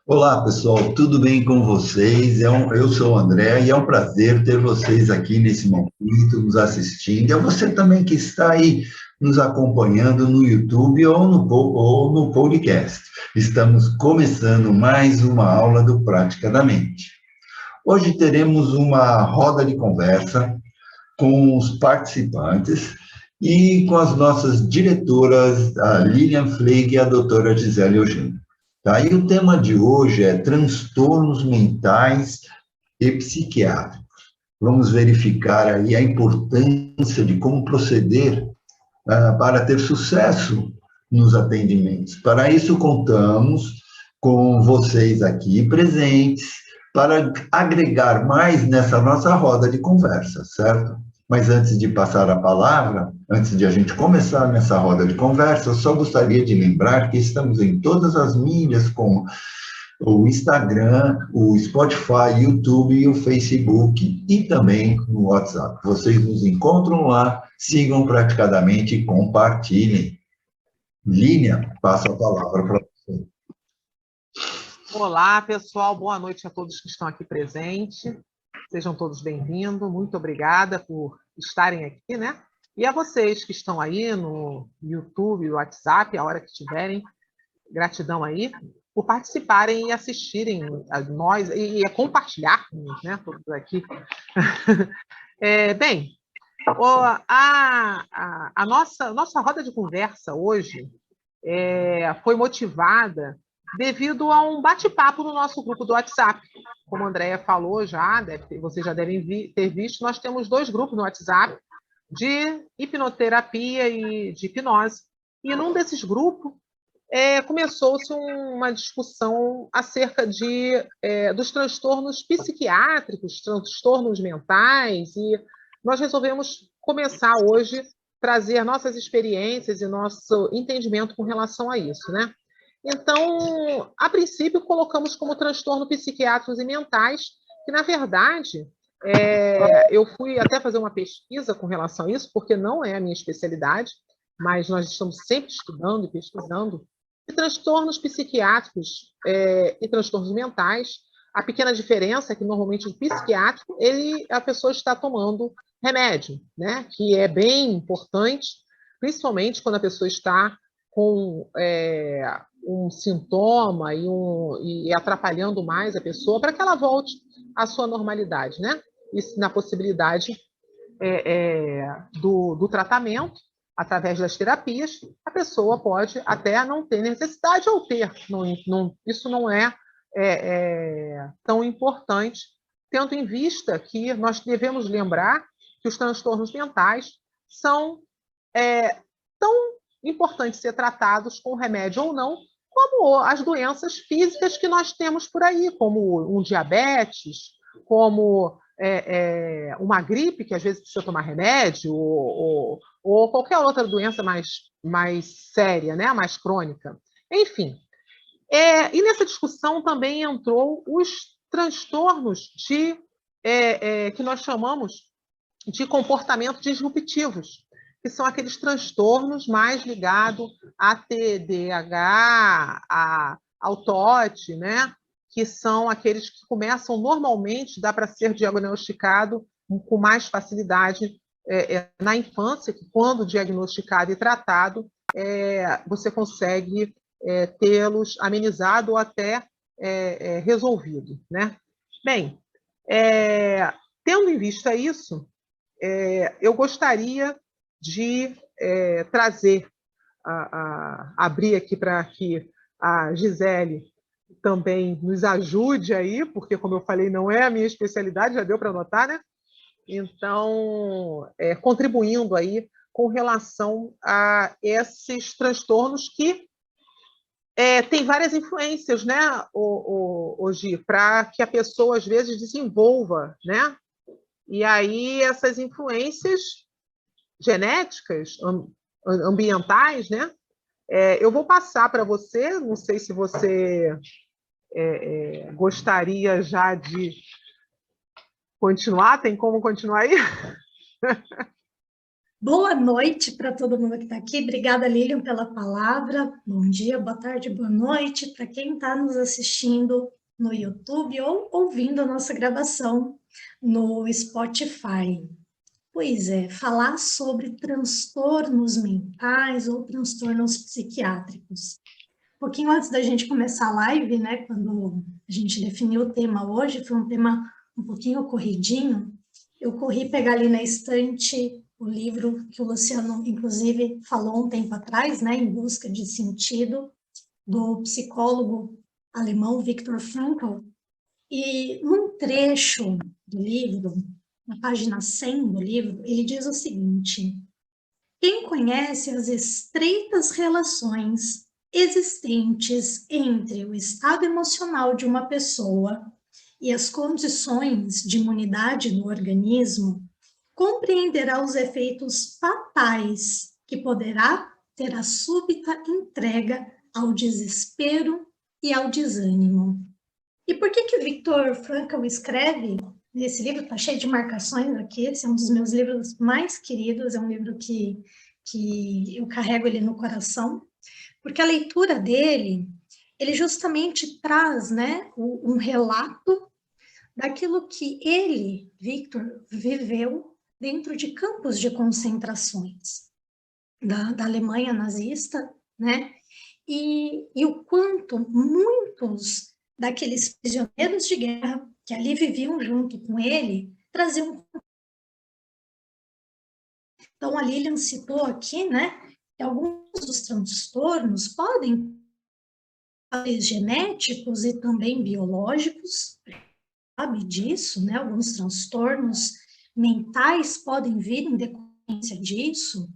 Olá, pessoal, tudo bem com vocês? Eu sou o André e é um prazer ter vocês aqui nesse momento, nos assistindo. E a você também que está aí nos acompanhando no YouTube ou no podcast. Estamos começando mais uma aula do Prática da Mente. Hoje teremos uma roda de conversa com os participantes e com as nossas diretoras, a Lilian Fleig e a doutora Gisele Eugênio. Tá? E o tema de hoje é transtornos mentais e psiquiátricos. Vamos verificar aí a importância de como proceder para ter sucesso nos atendimentos. Para isso, contamos com vocês aqui presentes para agregar mais nessa nossa roda de conversa, certo? Mas antes de passar a palavra, antes de a gente começar nessa roda de conversa, eu só gostaria de lembrar que estamos em todas as mídias, como o Instagram, o Spotify, o YouTube e o Facebook e também no WhatsApp. Vocês nos encontram lá, sigam praticadamente e compartilhem. Línia, passo a palavra para você. Olá, pessoal. Boa noite a todos que estão aqui presentes. Sejam todos bem-vindos. Muito obrigada por estarem aqui, né? E a vocês que estão aí no YouTube, no WhatsApp, a hora que tiverem, gratidão aí por participarem e assistirem a nós e compartilharmos, né? Todos aqui. Bem, a nossa roda de conversa hoje foi motivada devido a um bate-papo no nosso grupo do WhatsApp. Como a Andrea falou já, vocês já devem ter visto, nós temos 2 grupos no WhatsApp de hipnoterapia e de hipnose. E num desses grupos começou-se uma discussão acerca dos transtornos psiquiátricos, transtornos mentais, e nós resolvemos começar hoje trazer nossas experiências e nosso entendimento com relação a isso, né? Então, a princípio, colocamos como transtorno psiquiátricos e mentais, que, na verdade, eu fui até fazer uma pesquisa com relação a isso, porque não é a minha especialidade, mas nós estamos sempre estudando e pesquisando. E transtornos psiquiátricos e transtornos mentais, a pequena diferença é que, normalmente, o psiquiátrico, a pessoa está tomando remédio, né? Que é bem importante, principalmente quando a pessoa está com um sintoma e atrapalhando mais a pessoa para que ela volte à sua normalidade, né? Isso na possibilidade do tratamento, através das terapias, a pessoa pode até não ter necessidade ou ter. Isso não é tão importante, tendo em vista que nós devemos lembrar que os transtornos mentais são tão importantes ser tratados com remédio ou não, como as doenças físicas que nós temos por aí, como um diabetes, como uma gripe, que às vezes precisa tomar remédio, ou qualquer outra doença mais séria, né? Mais crônica. Enfim. E nessa discussão também entrou os transtornos que nós chamamos de comportamento disruptivos, que são aqueles transtornos mais ligados a TDAH, ao TOT, né? Que são aqueles que começam normalmente, dá para ser diagnosticado com mais facilidade na infância, que quando diagnosticado e tratado, você consegue tê-los amenizado ou até resolvido, né? Bem, tendo em vista isso, eu gostaria de trazer, abrir aqui para que a Gisele também nos ajude aí, porque, como eu falei, não é a minha especialidade, já deu para notar, né? Então, contribuindo aí com relação a esses transtornos que tem várias influências, né, Gi, para que a pessoa, às vezes, desenvolva, né? E aí, essas influências genéticas, ambientais, né? Eu vou passar para você, não sei se você gostaria já de continuar, tem como continuar aí? Boa noite para todo mundo que está aqui. Obrigada, Lilian, pela palavra. Bom dia, boa tarde, boa noite para quem está nos assistindo no YouTube ou ouvindo a nossa gravação no Spotify. Pois é, falar sobre transtornos mentais ou transtornos psiquiátricos. Um pouquinho antes da gente começar a live, né, quando a gente definiu o tema hoje, foi um tema um pouquinho corridinho, eu corri pegar ali na estante o livro que o Luciano, inclusive, falou um tempo atrás, né, Em Busca de Sentido, do psicólogo alemão Viktor Frankl, e num trecho do livro, na página 100 do livro, ele diz o seguinte: quem conhece as estreitas relações existentes entre o estado emocional de uma pessoa e as condições de imunidade do organismo, compreenderá os efeitos fatais que poderá ter a súbita entrega ao desespero e ao desânimo. E por que Viktor Frankl escreve nesse livro? Está cheio de marcações aqui, esse é um dos meus livros mais queridos, é um livro que eu carrego ele no coração, porque a leitura dele, ele justamente traz, né, um relato daquilo que ele, Viktor, viveu dentro de campos de concentrações da Alemanha nazista, né? E o quanto muitos daqueles prisioneiros de guerra que ali viviam junto com ele traziam. Então, a Lilian citou aqui, né, que alguns dos transtornos podem ser genéticos e também biológicos, sabe disso, né? Alguns transtornos mentais podem vir em decorrência disso,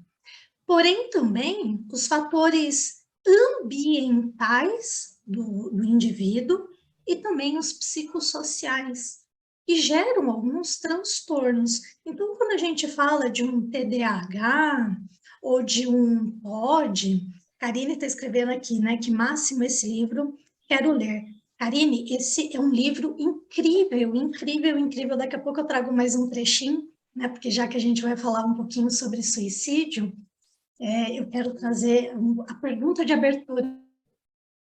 porém também os fatores ambientais do indivíduo e também os psicossociais, que geram alguns transtornos. Então, quando a gente fala de um TDAH ou de um TOD, Karine está escrevendo aqui, né, que máximo esse livro, quero ler. Karine, esse é um livro incrível, incrível, incrível. Daqui a pouco eu trago mais um trechinho, né, porque já que a gente vai falar um pouquinho sobre suicídio, eu quero trazer a pergunta de abertura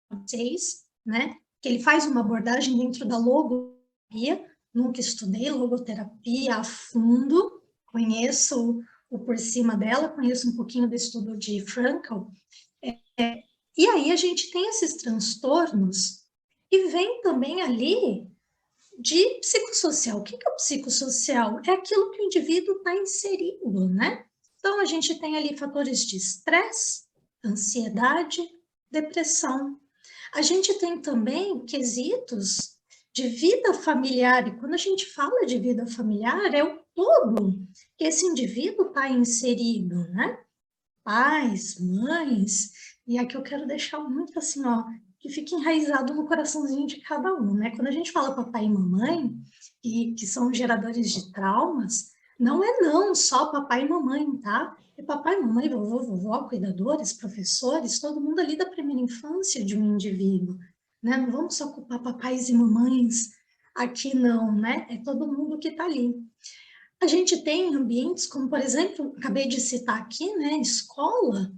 para vocês, né, que ele faz uma abordagem dentro da logoterapia. Nunca estudei logoterapia a fundo, conheço o por cima dela, conheço um pouquinho do estudo de Frankl, e aí a gente tem esses transtornos e vem também ali de psicossocial. O que é o psicossocial? É aquilo que o indivíduo está inserido, né? Então, a gente tem ali fatores de estresse, ansiedade, depressão. A gente tem também quesitos de vida familiar, e quando a gente fala de vida familiar, é o todo que esse indivíduo está inserido, né? Pais, mães, e aqui eu quero deixar muito assim, ó, que fique enraizado no coraçãozinho de cada um, né? Quando a gente fala papai e mamãe, que são geradores de traumas, não é não só papai e mamãe, tá? É papai, mamãe, vovô, vovó, cuidadores, professores, todo mundo ali da primeira infância de um indivíduo, né? Não vamos só culpar papais e mamães aqui não, né? É todo mundo que tá ali. A gente tem ambientes como, por exemplo, acabei de citar aqui, né, escola,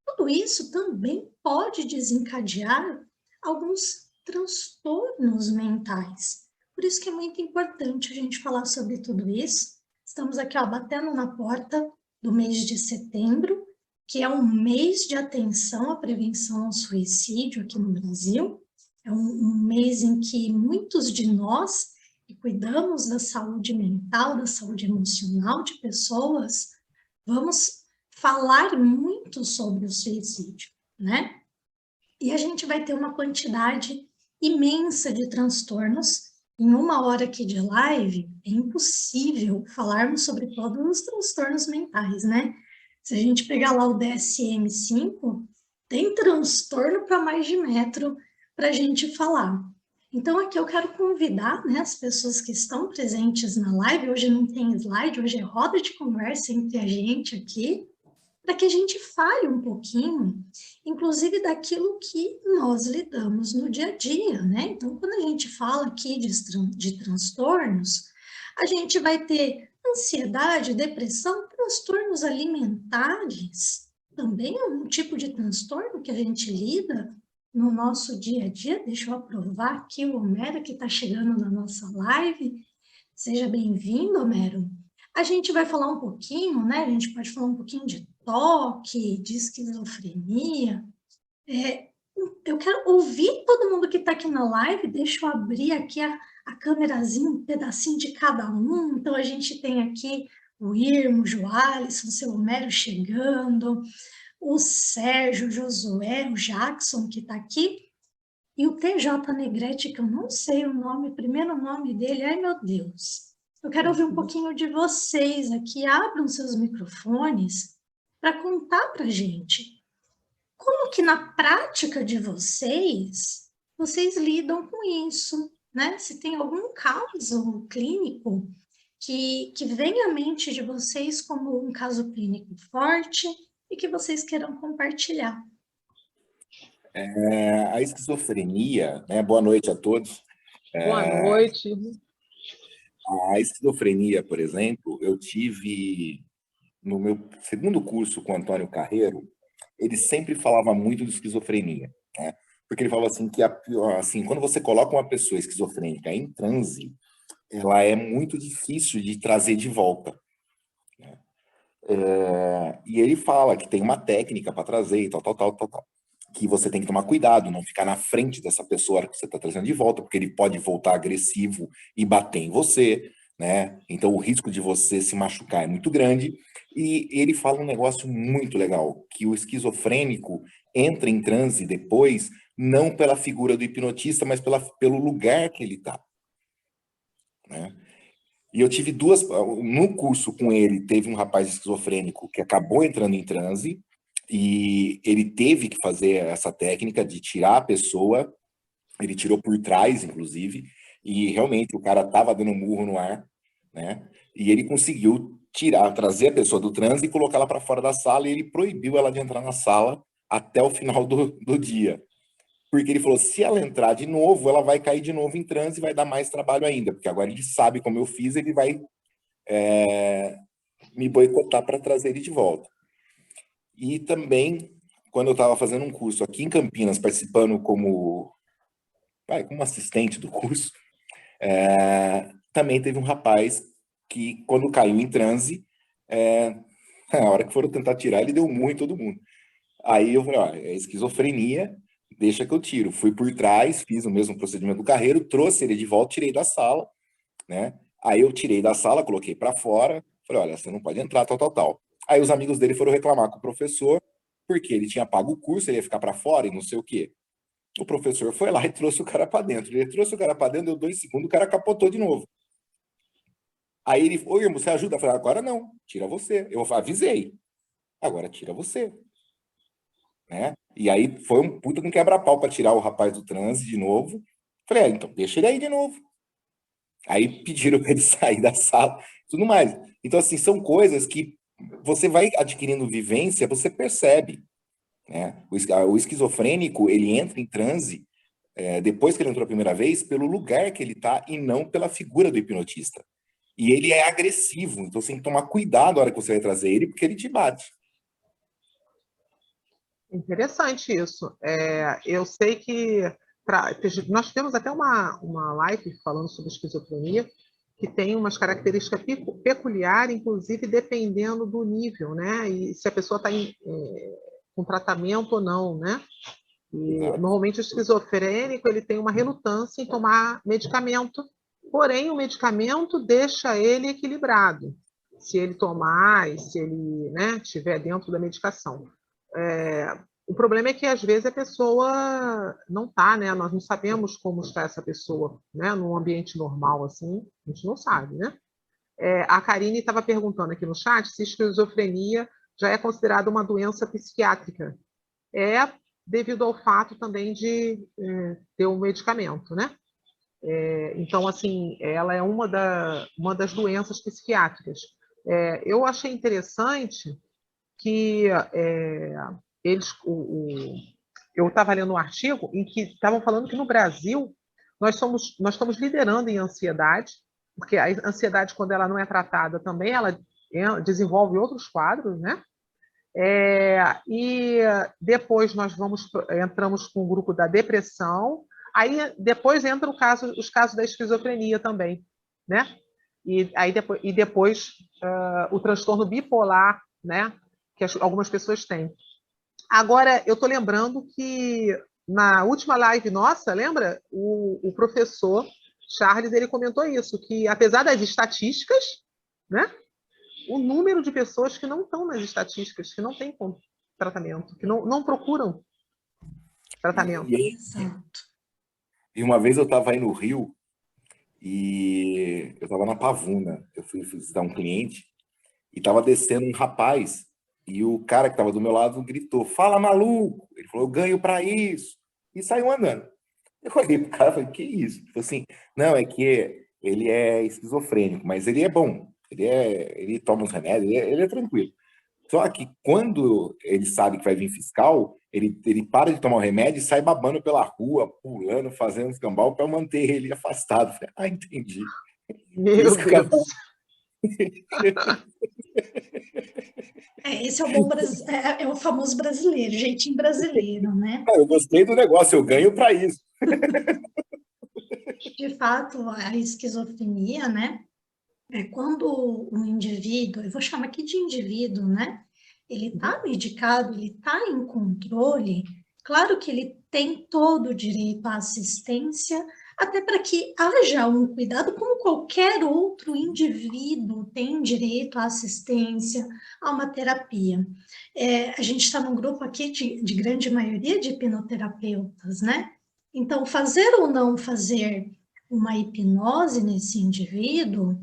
tudo isso também pode desencadear alguns transtornos mentais. Por isso que é muito importante a gente falar sobre tudo isso. Estamos aqui, ó, batendo na porta do mês de setembro, que é um mês de atenção à prevenção ao suicídio aqui no Brasil. É um mês em que muitos de nós que cuidamos da saúde mental, da saúde emocional de pessoas, vamos falar muito sobre o suicídio, né? E a gente vai ter uma quantidade imensa de transtornos. Em uma hora aqui de live, é impossível falarmos sobre todos os transtornos mentais, né? Se a gente pegar lá o DSM-5, tem transtorno para mais de metro para a gente falar. Então, aqui eu quero convidar, né, as pessoas que estão presentes na live, hoje não tem slide, hoje é roda de conversa entre a gente aqui, para que a gente fale um pouquinho, inclusive daquilo que nós lidamos no dia a dia, né? Então, quando a gente fala aqui de transtornos, a gente vai ter ansiedade, depressão, transtornos alimentares também é um tipo de transtorno que a gente lida no nosso dia a dia. Deixa eu aprovar aqui o Homero que está chegando na nossa live. Seja bem-vindo, Homero. A gente vai falar um pouquinho, né? A gente pode falar um pouquinho de toque, de esquizofrenia. Eu quero ouvir todo mundo que está aqui na live. Deixa eu abrir aqui a câmerazinha, um pedacinho de cada um. Então, a gente tem aqui o Irmo, o Joalisson, o seu Homero chegando, o Sérgio, o Josué, o Jackson, que está aqui, e o TJ Negrete, que eu não sei o nome, o primeiro nome dele. Ai, meu Deus. Eu quero ouvir um pouquinho de vocês aqui. Abram seus microfones para contar para a gente como que na prática de vocês lidam com isso, né? Se tem algum caso clínico que vem à mente de vocês como um caso clínico forte e que vocês queiram compartilhar. A esquizofrenia, né? Boa noite a todos. Boa noite. A esquizofrenia, por exemplo, eu tive no meu segundo curso com o Antônio Carreiro, ele sempre falava muito de esquizofrenia, né? Porque ele falava assim que assim, quando você coloca uma pessoa esquizofrênica em transe, ela é muito difícil de trazer de volta, né? E ele fala que tem uma técnica para trazer e tal, que você tem que tomar cuidado, não ficar na frente dessa pessoa que você está trazendo de volta, porque ele pode voltar agressivo e bater em você, né? Então o risco de você se machucar é muito grande. E ele fala um negócio muito legal, que o esquizofrênico entra em transe depois, não pela figura do hipnotista, mas pelo lugar que ele está, né? E eu tive no curso com ele, teve um rapaz esquizofrênico que acabou entrando em transe, e ele teve que fazer essa técnica de tirar a pessoa, ele tirou por trás, inclusive, e realmente o cara estava dando um murro no ar, né? E ele conseguiu trazer a pessoa do transe e colocá-la para fora da sala, e ele proibiu ela de entrar na sala até o final do dia. Porque ele falou, se ela entrar de novo, ela vai cair de novo em transe e vai dar mais trabalho ainda, porque agora ele sabe como eu fiz, ele vai me boicotar para trazer ele de volta. E também, quando eu estava fazendo um curso aqui em Campinas, participando como assistente do curso, também teve um rapaz que, quando caiu em transe, na hora que foram tentar tirar, ele deu um murro em todo mundo. Aí eu falei, ó, é esquizofrenia, deixa que eu tiro. Fui por trás, fiz o mesmo procedimento do Carreiro, trouxe ele de volta, tirei da sala, né? Aí eu tirei da sala, coloquei para fora, falei, olha, você não pode entrar, tal. Aí os amigos dele foram reclamar com o professor, porque ele tinha pago o curso, ele ia ficar para fora e não sei o quê. O professor foi lá e trouxe o cara para dentro. Ele trouxe o cara para dentro, deu 2 segundos, o cara capotou de novo. Aí ele, oi, irmão, você ajuda? Eu falei, agora não, tira você. Eu avisei, agora tira você. Né? E aí foi um puta com quebra-pau para tirar o rapaz do transe de novo. Falei, então deixa ele aí de novo. Aí pediram para ele sair da sala, tudo mais. Então, assim, são coisas que você vai adquirindo vivência, você percebe, né? O esquizofrênico, ele entra em transe, depois que ele entrou a primeira vez, pelo lugar que ele está e não pela figura do hipnotista. E ele é agressivo, então você tem que tomar cuidado na hora que você vai trazer ele, porque ele te bate. Interessante isso. Eu sei que nós temos até uma live falando sobre esquizofrenia, que tem umas características peculiares, inclusive dependendo do nível, né? E se a pessoa está com tratamento ou não, né? E, normalmente o esquizofrênico ele tem uma relutância em tomar medicamento, porém o medicamento deixa ele equilibrado, se ele tomar e se ele, né, estiver dentro da medicação. O problema é que às vezes a pessoa não está, né? Nós não sabemos como está essa pessoa, né? Num ambiente normal assim, a gente não sabe, né? A Karine estava perguntando aqui no chat se esquizofrenia já é considerada uma doença psiquiátrica. Devido ao fato também de ter um medicamento, né? Então, assim, ela é uma das doenças psiquiátricas. Eu achei interessante que eu estava lendo um artigo em que estavam falando que no Brasil nós estamos liderando em ansiedade, porque a ansiedade, quando ela não é tratada também, ela desenvolve outros quadros, né? E depois nós entramos com o grupo da depressão, aí depois entra os casos da esquizofrenia também, né? E depois o transtorno bipolar, né? Que algumas pessoas têm. Agora, eu estou lembrando que na última live nossa, lembra? O professor Charles, ele comentou isso, que apesar das estatísticas, né? O número de pessoas que não estão nas estatísticas, que não têm tratamento, que não procuram tratamento. E uma vez eu estava aí no Rio e eu estava na Pavuna, eu fui visitar um cliente e estava descendo um rapaz e o cara que estava do meu lado gritou, fala maluco! Ele falou, eu ganho para isso! E saiu andando. Eu olhei pro cara e falei, que isso? Ele falou assim, não, é que ele é esquizofrênico, mas ele é bom, ele toma os remédios, ele é tranquilo. Só que quando ele sabe que vai vir fiscal, ele para de tomar o remédio e sai babando pela rua, pulando, fazendo escambau para manter ele afastado. Falei, ah, entendi. Meu Deus. Esse é o famoso brasileiro, jeitinho brasileiro, né? Eu gostei do negócio, eu ganho para isso. De fato, a esquizofrenia, né? É quando o indivíduo, eu vou chamar aqui de indivíduo, né? Ele está medicado, ele está em controle, claro que ele tem todo o direito à assistência, até para que haja um cuidado, como qualquer outro indivíduo tem direito à assistência, a uma terapia. A gente está num grupo aqui de grande maioria de hipnoterapeutas, né? Então, fazer ou não fazer uma hipnose nesse indivíduo,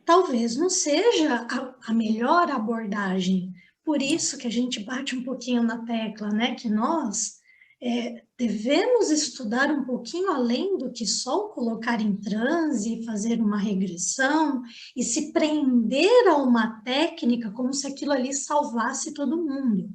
talvez não seja a melhor abordagem. Por isso que a gente bate um pouquinho na tecla, né? Que nós devemos estudar um pouquinho além do que só colocar em transe, fazer uma regressão e se prender a uma técnica como se aquilo ali salvasse todo mundo.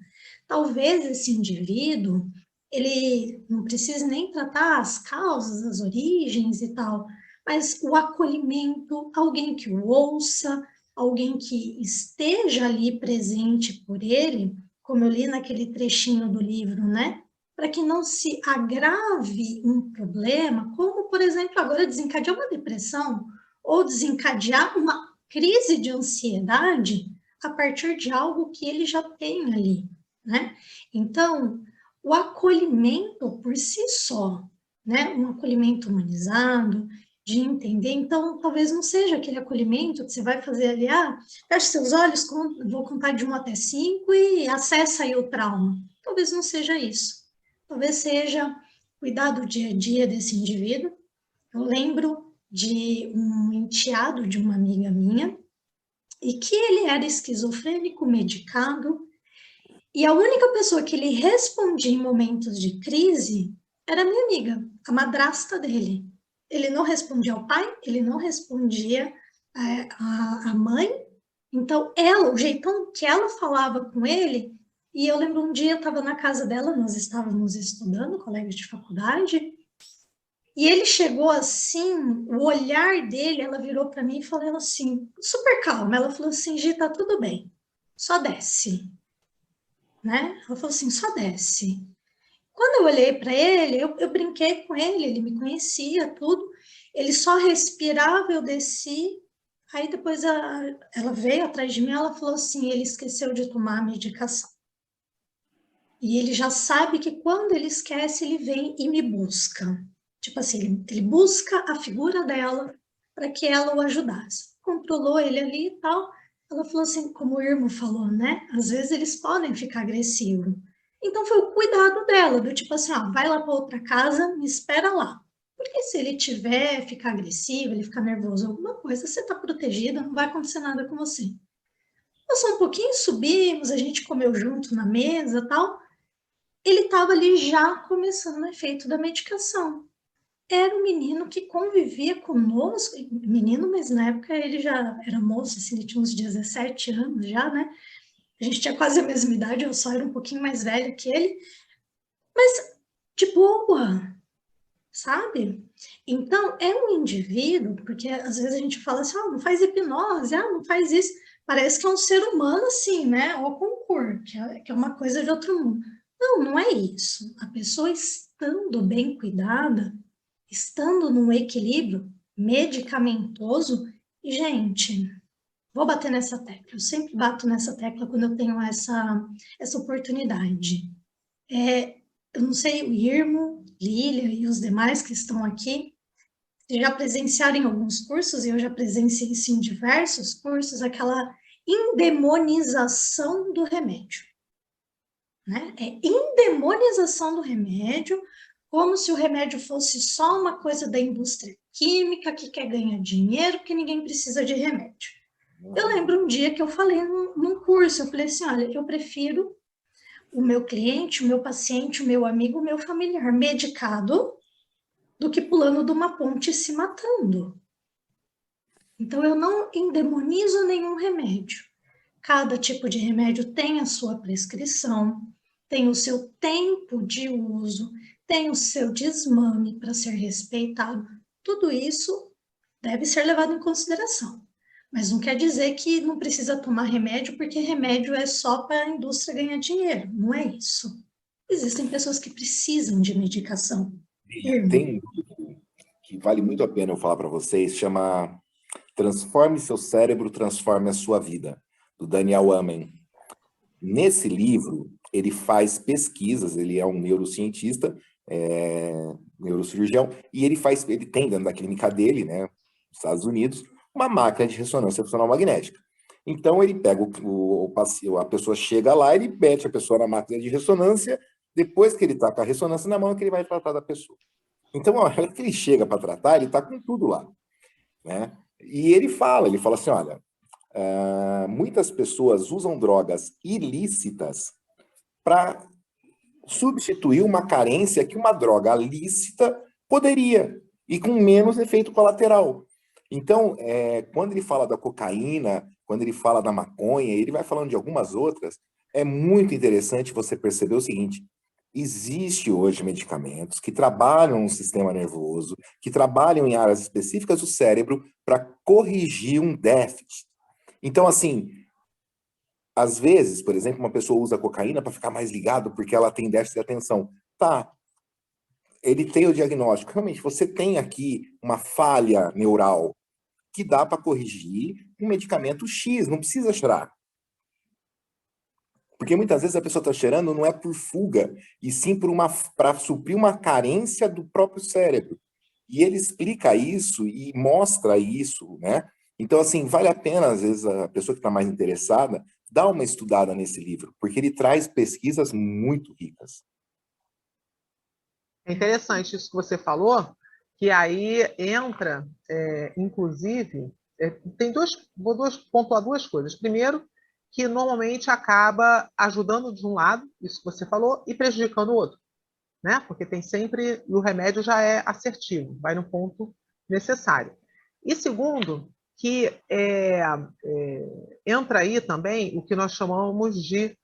Talvez esse indivíduo, ele não precise nem tratar as causas, as origens e tal, mas o acolhimento, alguém que o ouça, alguém que esteja ali presente por ele, como eu li naquele trechinho do livro, né? Para que não se agrave um problema, como, por exemplo, agora desencadear uma depressão ou desencadear uma crise de ansiedade a partir de algo que ele já tem ali, né? Então, o acolhimento por si só, né? Um acolhimento humanizado, de entender, então talvez não seja aquele acolhimento que você vai fazer ali, feche seus olhos, vou contar de 1 até 5 e acessa aí o trauma. Talvez não seja isso. Talvez seja cuidar do dia a dia desse indivíduo. Eu lembro de um enteado de uma amiga minha, e que ele era esquizofrênico, medicado, e a única pessoa que ele respondia em momentos de crise era a minha amiga, a madrasta dele. Ele não respondia ao pai, ele não respondia à mãe. Então, o jeitão que ela falava com ele, e eu lembro um dia eu estava na casa dela, nós estávamos estudando, colegas de faculdade, e ele chegou assim, o olhar dele, ela virou para mim e falou assim, super calma, ela falou assim, Gi, tá tudo bem, só desce. Né? Ela falou assim, só desce. Quando eu olhei para ele, eu brinquei com ele me tudo, ele só respirava, eu desci, aí depois ela veio atrás de mim, ela falou assim, ele esqueceu de tomar a medicação. E ele já sabe que quando ele esquece, ele vem e me busca. Tipo assim, ele busca a figura dela para que ela o ajudasse. Controlou ele ali e tal. Ela falou assim, como o Irmo falou, né? Às vezes eles podem ficar agressivos. Então foi o cuidado dela, do tipo assim, vai lá para outra casa, me espera lá. Porque se ele ficar agressivo, ele ficar nervoso, alguma coisa, você está protegida, não vai acontecer nada com você. Nós só um pouquinho subimos, a gente comeu junto na mesa e tal. Ele estava ali já começando o efeito da medicação. Era um menino que convivia conosco, menino, mas na época ele já era moço, assim, ele tinha uns 17 anos já, né? A gente tinha quase a mesma idade, eu só era um pouquinho mais velha que ele, mas de boa, sabe? Então, é um indivíduo, porque às vezes a gente fala assim, não faz hipnose, não faz isso, parece que é um ser humano assim, né? Ou concurso, que é uma coisa de outro mundo. Não, não é isso. A pessoa estando bem cuidada, estando num equilíbrio medicamentoso, e, gente, vou bater nessa tecla. Eu sempre bato nessa tecla quando eu tenho essa oportunidade. Eu não sei, o Irmo, Lília e os demais que estão aqui, já presenciaram em alguns cursos, e eu já presenciei isso em diversos cursos, aquela endemonização do remédio, né? É endemonização do remédio, como se o remédio fosse só uma coisa da indústria química que quer ganhar dinheiro, porque ninguém precisa de remédio. Eu lembro um dia que eu falei num curso, eu falei assim, olha, eu prefiro o meu cliente, o meu paciente, o meu amigo, o meu familiar medicado do que pulando de uma ponte e se matando. Então, eu não endemonizo nenhum remédio. Cada tipo de remédio tem a sua prescrição, tem o seu tempo de uso, tem o seu desmame para ser respeitado. Tudo isso deve ser levado em consideração. Mas não quer dizer que não precisa tomar remédio, porque remédio é só para a indústria ganhar dinheiro. Não é isso. Existem pessoas que precisam de medicação. Tem um livro que vale muito a pena eu falar para vocês, chama Transforme Seu Cérebro, Transforme a Sua Vida, do Daniel Amen. Nesse livro, ele faz pesquisas, ele é um neurocientista, neurocirurgião, e ele tem dentro da clínica dele, né, nos Estados Unidos, uma máquina de ressonância funcional magnética. Então, ele pega a pessoa chega lá, ele mete a pessoa na máquina de ressonância, depois que ele está com a ressonância na mão, é que ele vai tratar da pessoa. Então, a hora que ele chega para tratar, ele está com tudo lá, né? E ele fala assim, olha, muitas pessoas usam drogas ilícitas para substituir uma carência que uma droga lícita poderia, e com menos efeito colateral. Então, quando ele fala da cocaína, quando ele fala da maconha, ele vai falando de algumas outras, é muito interessante você perceber o seguinte: existe hoje medicamentos que trabalham no sistema nervoso, que trabalham em áreas específicas do cérebro para corrigir um déficit. Então, assim, às vezes, por exemplo, uma pessoa usa cocaína para ficar mais ligado porque ela tem déficit de atenção. Tá, ele tem o diagnóstico. Realmente, você tem aqui uma falha neural que dá para corrigir um medicamento X, não precisa cheirar. Porque muitas vezes a pessoa está cheirando não é por fuga, e sim para suprir uma carência do próprio cérebro. E ele explica isso e mostra isso, né? Então, assim, vale a pena, às vezes, a pessoa que está mais interessada, dar uma estudada nesse livro, porque ele traz pesquisas muito ricas. É interessante isso que você falou, que aí entra, inclusive, vou pontuar duas coisas. Primeiro, que normalmente acaba ajudando de um lado, isso que você falou, e prejudicando o outro, né? Porque tem sempre, o remédio já é assertivo, vai no ponto necessário. E segundo, que entra aí também o que nós chamamos de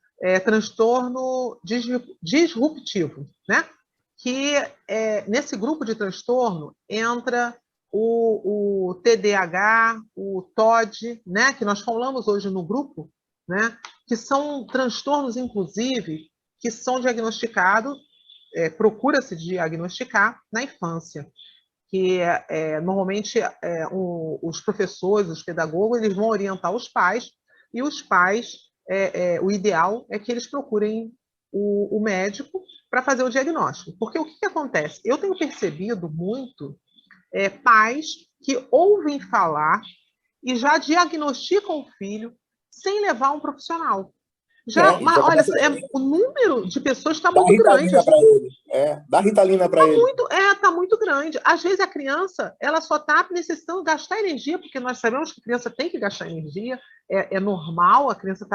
transtorno disruptivo, né? Que nesse grupo de transtorno entra o TDAH, o TOD, né? Que nós falamos hoje no grupo, né? Que são transtornos, inclusive, que são diagnosticados, procura-se diagnosticar na infância, que normalmente os professores, os pedagogos, eles vão orientar os pais, e os pais, o ideal é que eles procurem o médico para fazer o diagnóstico. Porque o que acontece? Eu tenho percebido muito pais que ouvem falar e já diagnosticam o filho sem levar um profissional. Mas, olha, o número de pessoas está muito grande. Dá Ritalina para ele. Dá Ritalina para ele. Está muito grande. Às vezes a criança ela só está necessitando gastar energia, porque nós sabemos que a criança tem que gastar energia, é normal, a criança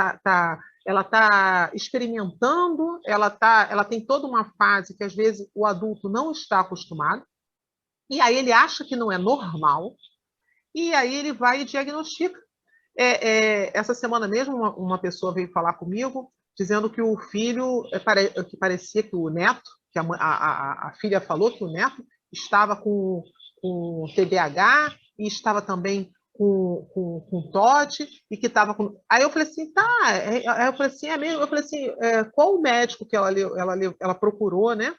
ela está experimentando, ela tem toda uma fase que às vezes o adulto não está acostumado, e aí ele acha que não é normal, e aí ele vai e diagnostica. Essa semana mesmo, uma pessoa veio falar comigo, dizendo que o filho, que parecia que o neto, que a filha falou que o neto estava com TDAH e estava também com TOD e que estava com... Aí eu falei assim, tá, aí eu falei assim, é mesmo? Eu falei assim, qual o médico que ela procurou, né?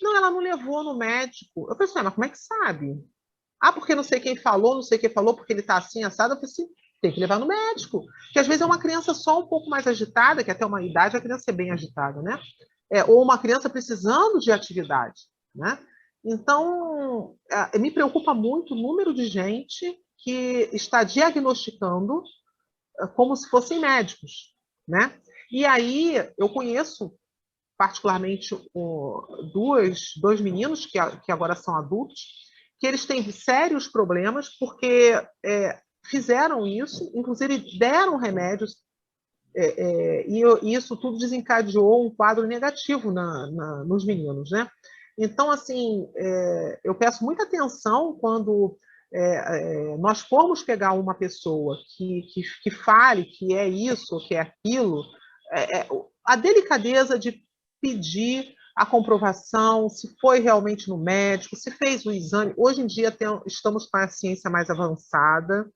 Não, ela não levou no médico. Eu falei assim, mas como é que sabe? Ah, porque não sei quem falou, não sei quem falou, porque ele está assim, assado. Eu falei assim, tem que levar no médico. Porque às vezes é uma criança só um pouco mais agitada, que até uma idade a criança é bem agitada, né? Ou uma criança precisando de atividade, né? Então, me preocupa muito o número de gente que está diagnosticando como se fossem médicos, né? E aí eu conheço particularmente dois meninos que agora são adultos, que eles têm sérios problemas porque fizeram isso, inclusive deram remédios, e isso tudo desencadeou um quadro negativo nos meninos, né? Então, assim, eu peço muita atenção quando nós formos pegar uma pessoa que fale que é isso ou que é aquilo, a delicadeza de pedir a comprovação, se foi realmente no médico, se fez o exame. Hoje em dia estamos com a ciência mais avançada,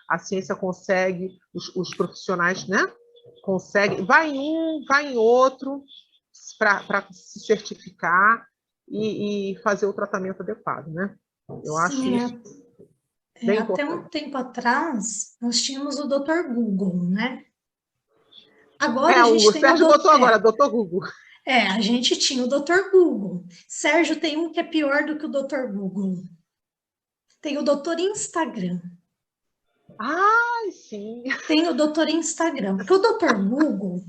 a ciência consegue, os profissionais, né? Conseguem, vai em um, vai em outro, para se certificar e fazer o tratamento adequado, né? Eu acho Sim, isso bem até um importante. tempo atrás, nós tínhamos o Dr. Google, né? Agora a O gente tem o Sérgio botou agora, doutor Google. a gente tinha o Dr. Google. Sérgio, tem um que é pior do que o Dr. Google. Tem o Dr. Instagram. Ai, sim. Tem o Dr. Instagram. Porque o Dr. Google,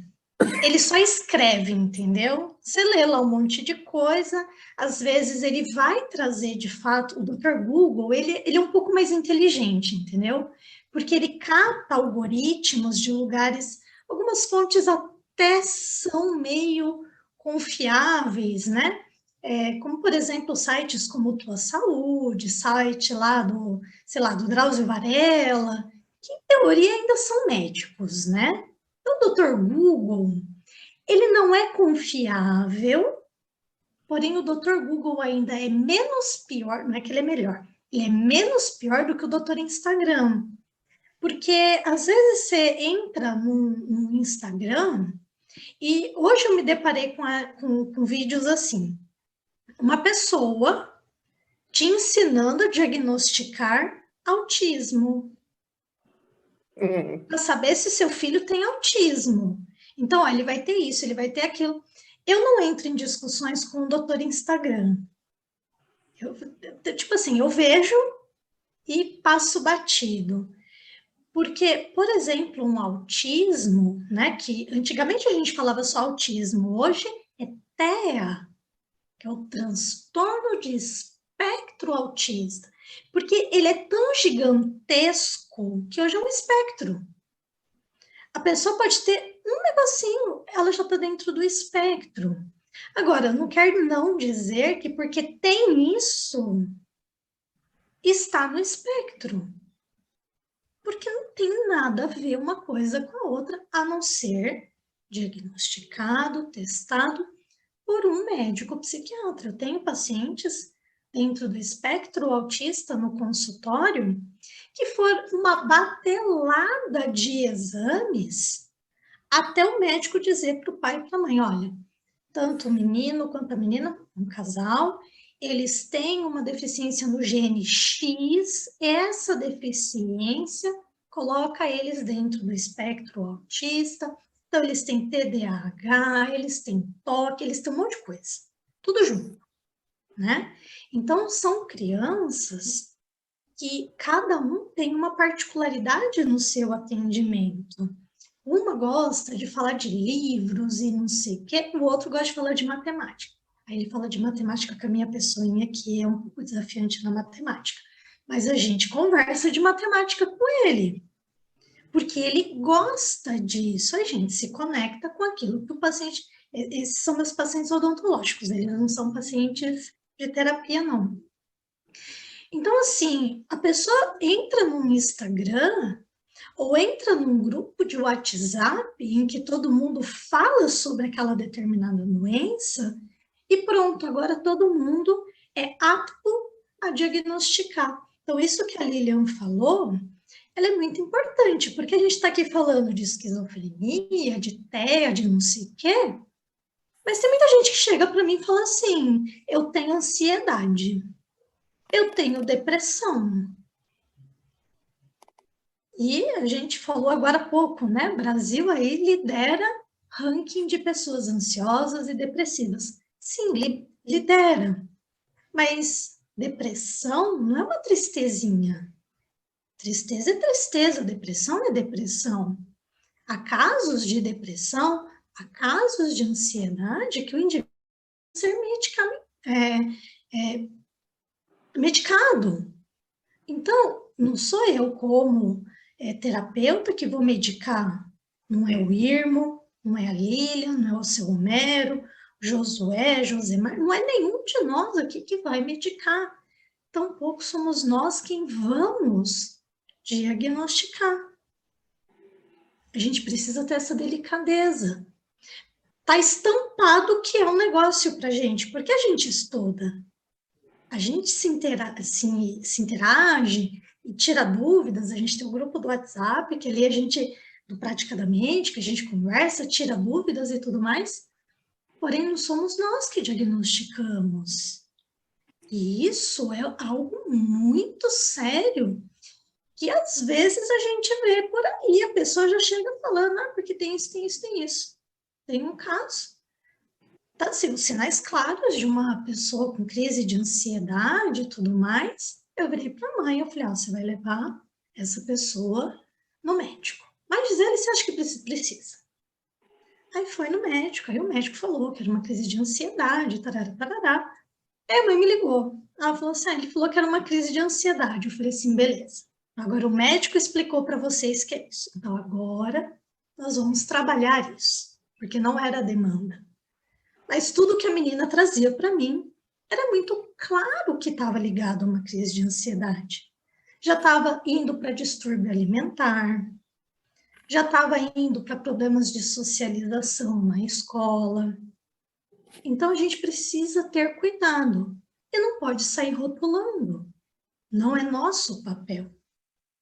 ele só escreve, entendeu? Você lê lá um monte de coisa, às vezes ele vai trazer, de fato, o Dr. Google, ele é um pouco mais inteligente, entendeu? Porque ele capta algoritmos de lugares, algumas fontes até são meio confiáveis, né? Como, por exemplo, sites como Tua Saúde, site lá do, sei lá, do Drauzio Varela, que em teoria ainda são médicos, né? Então, o Dr. Google, ele não é confiável, porém o Dr. Google ainda é menos pior, não é que ele é melhor, ele é menos pior do que o Dr. Instagram. Porque às vezes você entra no Instagram e hoje eu me deparei com vídeos assim, uma pessoa te ensinando a diagnosticar autismo, para saber se seu filho tem autismo. Então, ó, ele vai ter isso, ele vai ter aquilo. Eu não entro em discussões com o doutor Instagram. Tipo assim, eu vejo e passo batido. Porque, por exemplo, um autismo, né, que antigamente a gente falava só autismo, hoje é TEA, que é o transtorno de espectro autista. Porque ele é tão gigantesco que hoje é um espectro. A pessoa pode ter um negocinho, ela já está dentro do espectro. Agora, não quer não dizer que porque tem isso, está no espectro. Porque não tem nada a ver uma coisa com a outra, a não ser diagnosticado, testado por um médico psiquiatra. Eu tenho pacientes dentro do espectro autista no consultório que foram uma batelada de exames até o médico dizer para o pai e para a mãe, olha, tanto o menino quanto a menina, um casal, eles têm uma deficiência no gene X, essa deficiência coloca eles dentro do espectro autista, então eles têm TDAH, eles têm TOC, eles têm um monte de coisa, tudo junto, né? Então, são crianças que cada um tem uma particularidade no seu atendimento. Uma gosta de falar de livros e não sei o quê, o outro gosta de falar de matemática. Aí ele fala de matemática com a minha pessoinha, que é um pouco desafiante na matemática. Mas a gente conversa de matemática com ele, porque ele gosta disso, a gente se conecta com aquilo que o paciente... Esses são meus pacientes odontológicos, eles não são pacientes de terapia, não. Então, assim, a pessoa entra no Instagram ou entra num grupo de WhatsApp em que todo mundo fala sobre aquela determinada doença e pronto, agora todo mundo é apto a diagnosticar. Então, isso que a Lilian falou, ela é muito importante, porque a gente está aqui falando de esquizofrenia, de TEA, de não sei o quê, mas tem muita gente que chega para mim e fala assim, eu tenho ansiedade, eu tenho depressão. E a gente falou agora há pouco, né? O Brasil aí lidera ranking de pessoas ansiosas e depressivas. Sim, lidera. Mas depressão não é uma tristezinha. Tristeza é tristeza, depressão é depressão. Há casos de depressão, há casos de ansiedade que o indivíduo deve ser medicado. Então, não sou eu como terapeuta que vou medicar. Não é o Irmo, não é a Lilian, não é o seu Homero, Josué, Josemar, não é nenhum de nós aqui que vai medicar. Tampouco somos nós quem vamos diagnosticar. A gente precisa ter essa delicadeza. Está estampado que é um negócio para a gente, porque a gente estuda. A gente se interage e tira dúvidas, a gente tem um grupo do WhatsApp, que ali a gente, do Praticadamente, que a gente conversa, tira dúvidas e tudo mais, porém não somos nós que diagnosticamos. E isso é algo muito sério, que às vezes a gente vê por aí, a pessoa já chega falando, porque tem isso, tem isso, tem isso. Tem um caso. Tá, assim, os sinais claros de uma pessoa com crise de ansiedade e tudo mais, eu virei para a mãe, eu falei, você vai levar essa pessoa no médico. Mas diz ele, você acha que precisa? Aí foi no médico, aí o médico falou que era uma crise de ansiedade, tarará, tarará. Aí a mãe me ligou. Ela falou assim, ele falou que era uma crise de ansiedade. Eu falei assim, beleza. Agora o médico explicou para vocês que é isso. Então agora nós vamos trabalhar isso, porque não era a demanda. Mas tudo que a menina trazia para mim era muito claro que estava ligado a uma crise de ansiedade. Já estava indo para distúrbio alimentar, já estava indo para problemas de socialização na escola. Então, a gente precisa ter cuidado e não pode sair rotulando. Não é nosso papel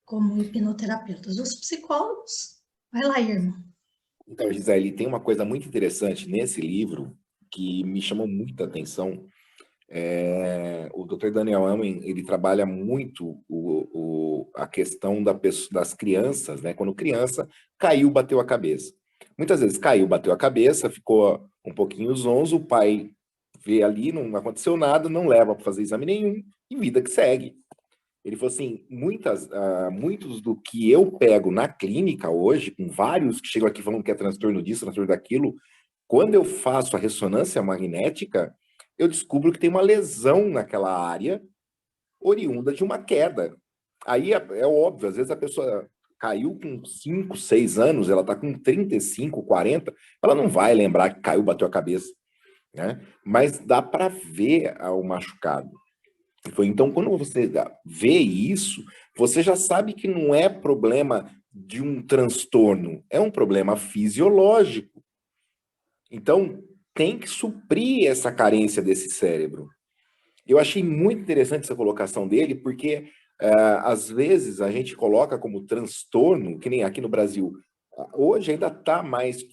como hipnoterapeutas, os psicólogos. Vai lá, irmão. Então, Gisele, tem uma coisa muito interessante nesse livro que me chamou muita atenção. O Dr. Daniel Amen, ele trabalha muito a questão das crianças, né? Quando criança, caiu, bateu a cabeça. Muitas vezes caiu, bateu a cabeça, ficou um pouquinho zonzo, o pai vê ali, não aconteceu nada, não leva para fazer exame nenhum, e vida que segue. Ele falou assim, muitos do que eu pego na clínica hoje, com vários que chegam aqui falando que é transtorno disso, transtorno daquilo, quando eu faço a ressonância magnética, eu descubro que tem uma lesão naquela área oriunda de uma queda. Aí é óbvio, às vezes a pessoa caiu com 5, 6 anos, ela está com 35, 40, ela não vai lembrar que caiu, bateu a cabeça, né? Mas dá para ver o machucado. Então, quando você vê isso, você já sabe que não é problema de um transtorno, é um problema fisiológico. Então, tem que suprir essa carência desse cérebro. Eu achei muito interessante essa colocação dele, porque às vezes a gente coloca como transtorno, que nem aqui no Brasil, hoje ainda está mais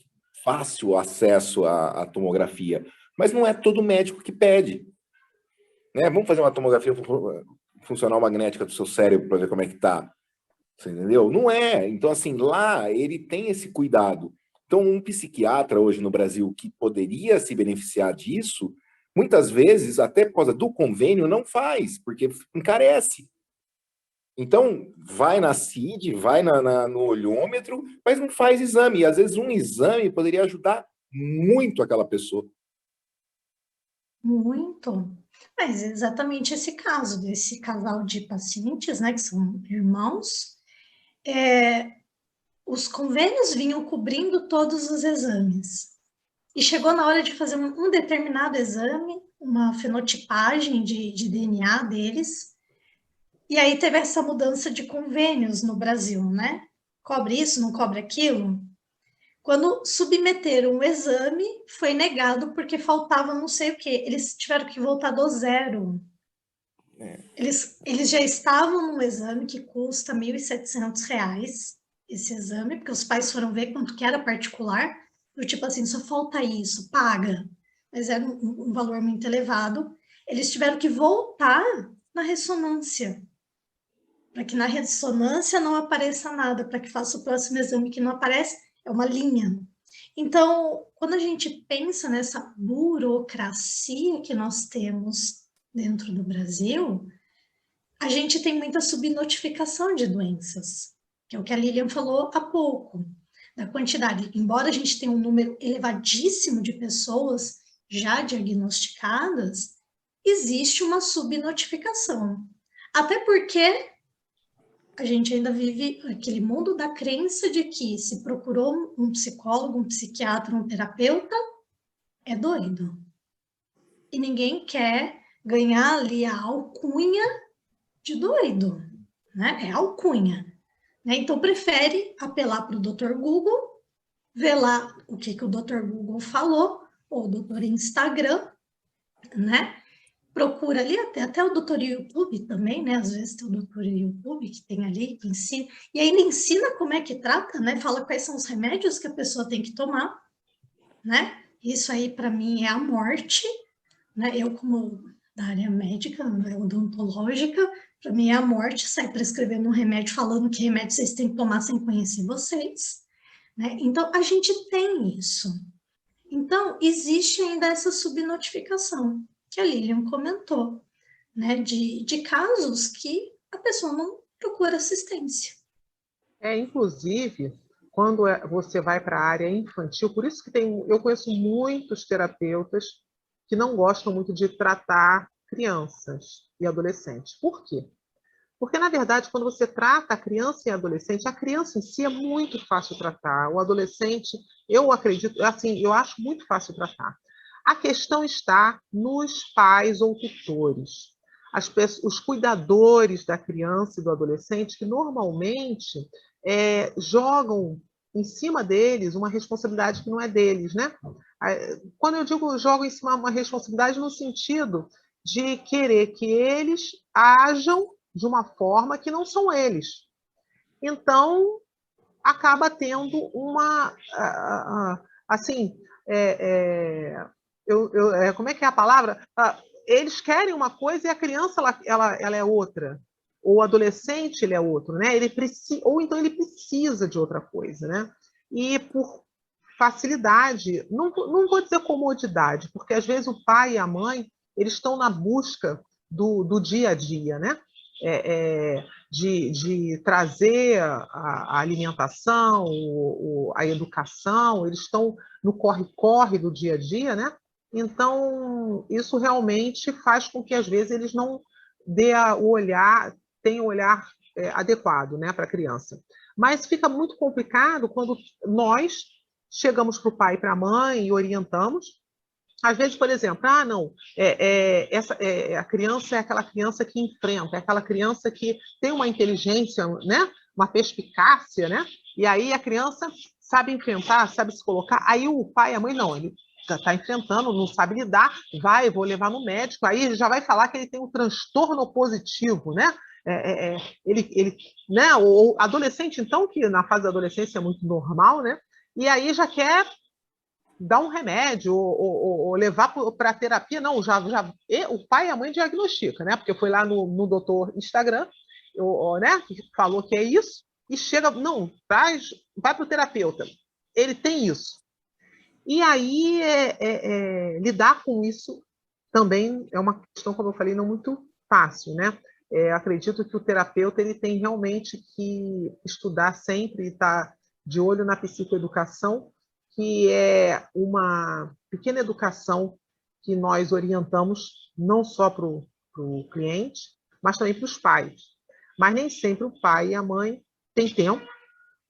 fácil o acesso à tomografia, mas não é todo médico que pede. Né? Vamos fazer uma tomografia funcional magnética do seu cérebro para ver como é que está. Você entendeu? Não é. Então, assim, lá ele tem esse cuidado. Então, um psiquiatra hoje no Brasil que poderia se beneficiar disso, muitas vezes, até por causa do convênio, não faz, porque encarece. Então, vai na CID, vai no olhômetro, mas não faz exame. E, às vezes, um exame poderia ajudar muito aquela pessoa. Muito. Mas é exatamente esse caso desse casal de pacientes, né, que são irmãos, os convênios vinham cobrindo todos os exames. E chegou na hora de fazer um determinado exame, uma fenotipagem de DNA deles, e aí teve essa mudança de convênios no Brasil, né? Cobre isso, não cobre aquilo. Quando submeteram o exame, foi negado porque faltava não sei o quê. Eles tiveram que voltar do zero. Eles já estavam num exame que custa R$ 1.700, esse exame, porque os pais foram ver quanto que era particular, do tipo assim, só falta isso, paga. Mas era um valor muito elevado. Eles tiveram que voltar na ressonância, para que na ressonância não apareça nada, para que faça o próximo exame que não aparece, é uma linha. Então, quando a gente pensa nessa burocracia que nós temos dentro do Brasil, a gente tem muita subnotificação de doenças, que é o que a Lilian falou há pouco, da quantidade. Embora a gente tenha um número elevadíssimo de pessoas já diagnosticadas, existe uma subnotificação. Até porque a gente ainda vive aquele mundo da crença de que se procurou um psicólogo, um psiquiatra, um terapeuta, é doido. E ninguém quer ganhar ali a alcunha de doido, né? É alcunha. Né? Então, prefere apelar para o Dr. Google, ver lá o que o Dr. Google falou, ou o Dr. Instagram, né? Procura ali, até o Dr. YouTube também, né? Às vezes tem o Dr. YouTube que tem ali, que ensina, e ainda ensina como é que trata, né? Fala quais são os remédios que a pessoa tem que tomar, né? Isso aí, para mim, é a morte, né? Eu, como da área médica, né, odontológica, para mim é a morte, sai prescrevendo um remédio, falando que remédio vocês têm que tomar sem conhecer vocês, né? Então, a gente tem isso. Então, existe ainda essa subnotificação, que a Lilian comentou, né? De casos que a pessoa não procura assistência. Inclusive, quando você vai para a área infantil, por isso que eu conheço muitos terapeutas que não gostam muito de tratar crianças e adolescentes. Por quê? Porque, na verdade, quando você trata a criança e a adolescente, a criança em si é muito fácil tratar. O adolescente, eu acredito, assim, eu acho muito fácil tratar. A questão está nos pais ou tutores. Os cuidadores da criança e do adolescente, que normalmente jogam em cima deles uma responsabilidade que não é deles, né? Quando eu digo jogo em cima uma responsabilidade no sentido de querer que eles ajam de uma forma que não são eles. Então, acaba tendo uma... assim, como é que é a palavra? Eles querem uma coisa e a criança ela é outra. Ou o adolescente ele é outro, né? Ou então ele precisa de outra coisa, né? E por facilidade, não vou dizer comodidade, porque às vezes o pai e a mãe eles estão na busca do dia a dia, né? De trazer a alimentação, a educação, eles estão no corre-corre do dia a dia, né? Então, isso realmente faz com que, às vezes, eles não tenham o olhar adequado, né, para a criança. Mas fica muito complicado quando nós chegamos para o pai e para a mãe e orientamos. Às vezes, por exemplo, não, a criança é aquela criança que enfrenta, é aquela criança que tem uma inteligência, né, uma perspicácia, né, e aí a criança sabe enfrentar, sabe se colocar, aí o pai e a mãe não, ele está enfrentando, não sabe lidar, vou levar no médico, aí ele já vai falar que ele tem um transtorno opositivo, né, né, o adolescente, então, que na fase da adolescência é muito normal, né, e aí já quer dar um remédio ou levar para a terapia. Não, o pai e a mãe diagnosticam, né? Porque foi lá no doutor Instagram, né? Que falou que é isso, e chega, não, vai para o terapeuta. Ele tem isso. E aí, lidar com isso também é uma questão, como eu falei, não muito fácil, né? Acredito que o terapeuta ele tem realmente que estudar sempre e estar de olho na psicoeducação, que é uma pequena educação que nós orientamos não só para o cliente, mas também para os pais. Mas nem sempre o pai e a mãe têm tempo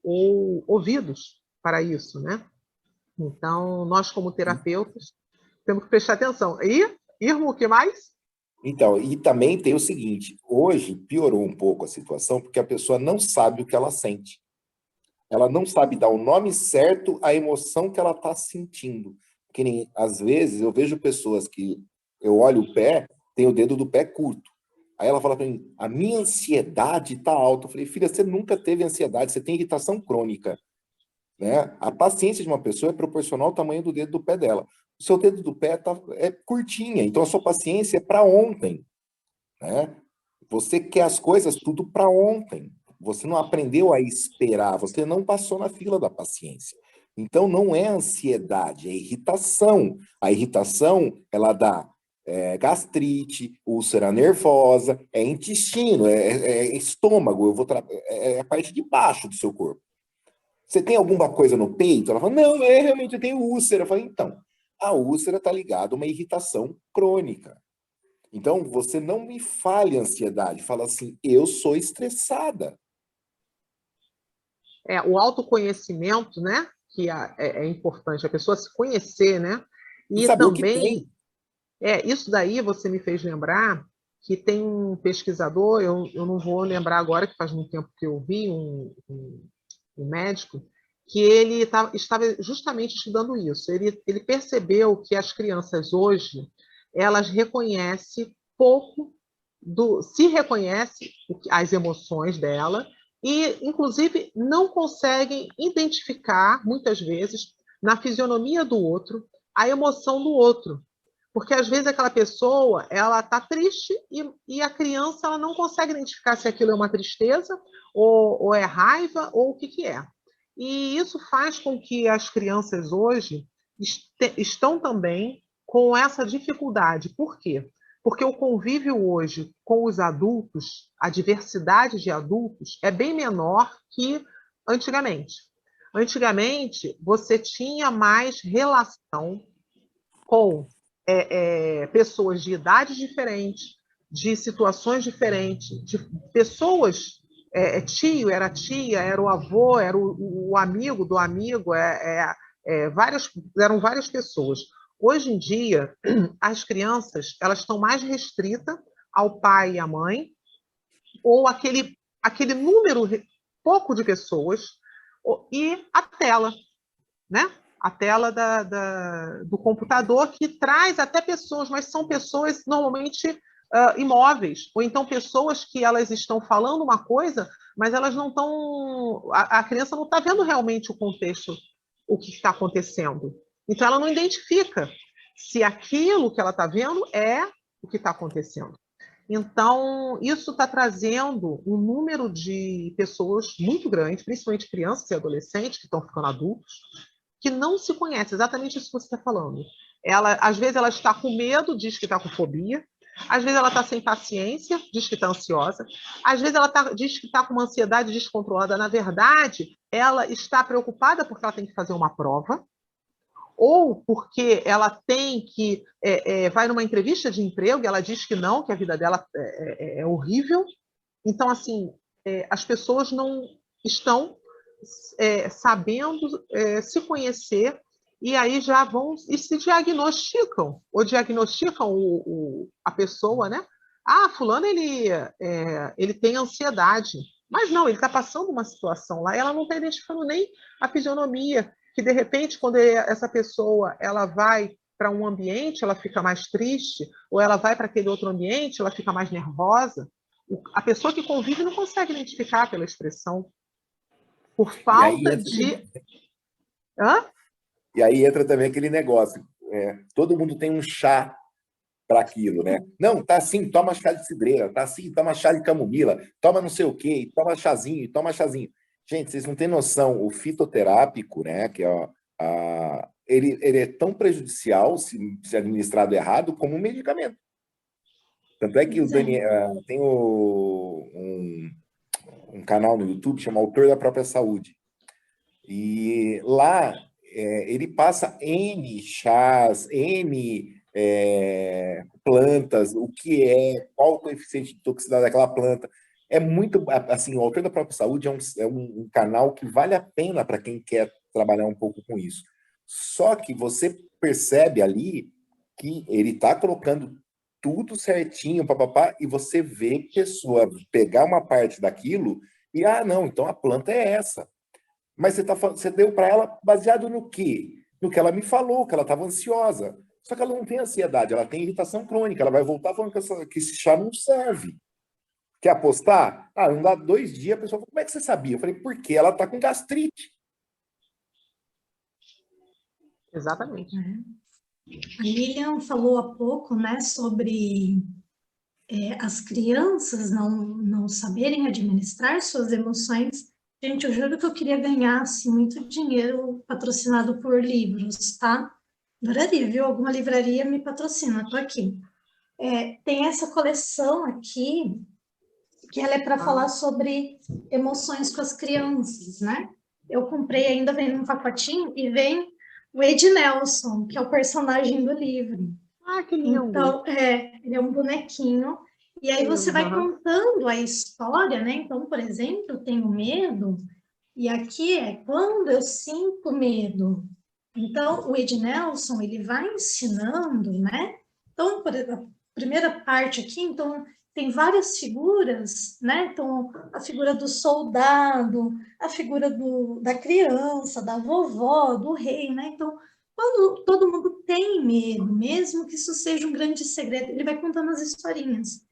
ou ouvidos para isso, né? Então, nós como terapeutas temos que prestar atenção. E, Irmo, o que mais? Então, e também tem o seguinte, hoje piorou um pouco a situação porque a pessoa não sabe o que ela sente. Ela não sabe dar o nome certo à emoção que ela está sentindo. Porque às vezes eu vejo pessoas que eu olho o pé, tem o dedo do pé curto. Aí ela fala para mim, a minha ansiedade está alta. Eu falei, filha, você nunca teve ansiedade, você tem irritação crônica, né? A paciência de uma pessoa é proporcional ao tamanho do dedo do pé dela. O seu dedo do pé é curtinha, então a sua paciência é para ontem, né? Você quer as coisas tudo para ontem. Você não aprendeu a esperar, você não passou na fila da paciência. Então não é ansiedade, é irritação. A irritação, ela dá gastrite, úlcera nervosa, é intestino, é estômago, é a parte de baixo do seu corpo. Você tem alguma coisa no peito? Ela fala, não, realmente eu tenho úlcera. Eu falo, então, a úlcera está ligada a uma irritação crônica. Então, você não me fale ansiedade, fala assim, eu sou estressada. O autoconhecimento, né? Que é importante, a pessoa se conhecer, né? E E saber o que também, tem. isso daí você me fez lembrar que tem um pesquisador, eu não vou lembrar agora, que faz muito tempo que eu vi, um médico, que ele estava justamente estudando isso. Ele percebeu que as crianças hoje, elas reconhecem pouco, se reconhece as emoções dela e, inclusive, não conseguem identificar, muitas vezes, na fisionomia do outro, a emoção do outro. Porque, às vezes, aquela pessoa ela está triste e a criança ela não consegue identificar se aquilo é uma tristeza ou é raiva ou o que é. E isso faz com que as crianças hoje estão também com essa dificuldade. Por quê? Porque o convívio hoje com os adultos, a diversidade de adultos, é bem menor que antigamente. Antigamente, você tinha mais relação com pessoas de idades diferentes, de situações diferentes, de pessoas, tio, era tia, era o avô, era o amigo do amigo, eram várias pessoas. Hoje em dia, as crianças elas estão mais restritas ao pai e à mãe, ou aquele número pouco de pessoas, e a tela, né? A tela do computador, que traz até pessoas, mas são pessoas normalmente imóveis, ou então pessoas que elas estão falando uma coisa, mas elas não estão. A criança não está vendo realmente o contexto, o que está acontecendo. Então ela não identifica se aquilo que ela está vendo é o que está acontecendo. Então, isso está trazendo um número de pessoas muito grande, principalmente crianças e adolescentes que estão ficando adultos, que não se conhece, exatamente isso que você está falando. Às vezes ela está com medo, diz que está com fobia, às vezes ela está sem paciência, diz que está ansiosa, às vezes ela diz que está com uma ansiedade descontrolada. Na verdade, ela está preocupada porque ela tem que fazer uma prova, ou porque ela tem que vai numa entrevista de emprego e ela diz que não, que a vida dela é horrível. Então, assim, as pessoas não estão sabendo se conhecer, e aí já vão e se diagnosticam, ou diagnosticam a pessoa, né? Ah, fulano, ele tem ansiedade. Mas não, ele está passando uma situação lá, e ela não está identificando nem a fisionomia, que de repente, quando essa pessoa ela vai para um ambiente, ela fica mais triste, ou ela vai para aquele outro ambiente, ela fica mais nervosa. A pessoa que convive não consegue identificar pela expressão, por falta de... Hã? E aí entra também aquele negócio, todo mundo tem um chá para aquilo, né? Não, tá assim, toma chá de cidreira, tá assim, toma chá de camomila, toma não sei o quê, toma chazinho, toma chazinho. Gente, vocês não têm noção, o fitoterápico, né, que ele é tão prejudicial se administrado errado como um medicamento. Tanto é que o Daniel tem um canal no YouTube chamado Autor da Própria Saúde. E lá ele passa N chás, N plantas, qual o coeficiente de toxicidade daquela planta. É muito, assim, o Autor da Própria Saúde é um canal que vale a pena para quem quer trabalhar um pouco com isso. Só que você percebe ali que ele está colocando tudo certinho, papapá, e você vê pessoa pegar uma parte daquilo e, não, então a planta é essa. Mas você deu para ela baseado no quê? No que ela me falou, que ela estava ansiosa. Só que ela não tem ansiedade, ela tem irritação crônica. Ela vai voltar falando que esse chá não serve. Quer apostar? Ah, não dá 2 dias, a pessoa falou, como é que você sabia? Eu falei, porque ela tá com gastrite. Exatamente. A Lilian falou há pouco, né, sobre as crianças não saberem administrar suas emoções. Gente, eu juro que eu queria ganhar assim, muito dinheiro patrocinado por livros, tá? Adoraria, viu? Alguma livraria me patrocina, tô aqui. Tem essa coleção aqui, que ela é para falar sobre emoções com as crianças, né? Eu comprei, ainda vem num pacotinho, e vem o Ed Nelson, que é o personagem do livro. Ah, que lindo. Então, ele é um bonequinho, e aí você vai contando a história, né? Então, por exemplo, eu tenho medo, e aqui é quando eu sinto medo. Então, o Ed Nelson, ele vai ensinando, né? Então, por exemplo, a primeira parte aqui, então, tem várias figuras, né? Então, a figura do soldado, a figura da criança, da vovó, do rei, né? Então, quando todo mundo tem medo, mesmo que isso seja um grande segredo, ele vai contando as historinhas.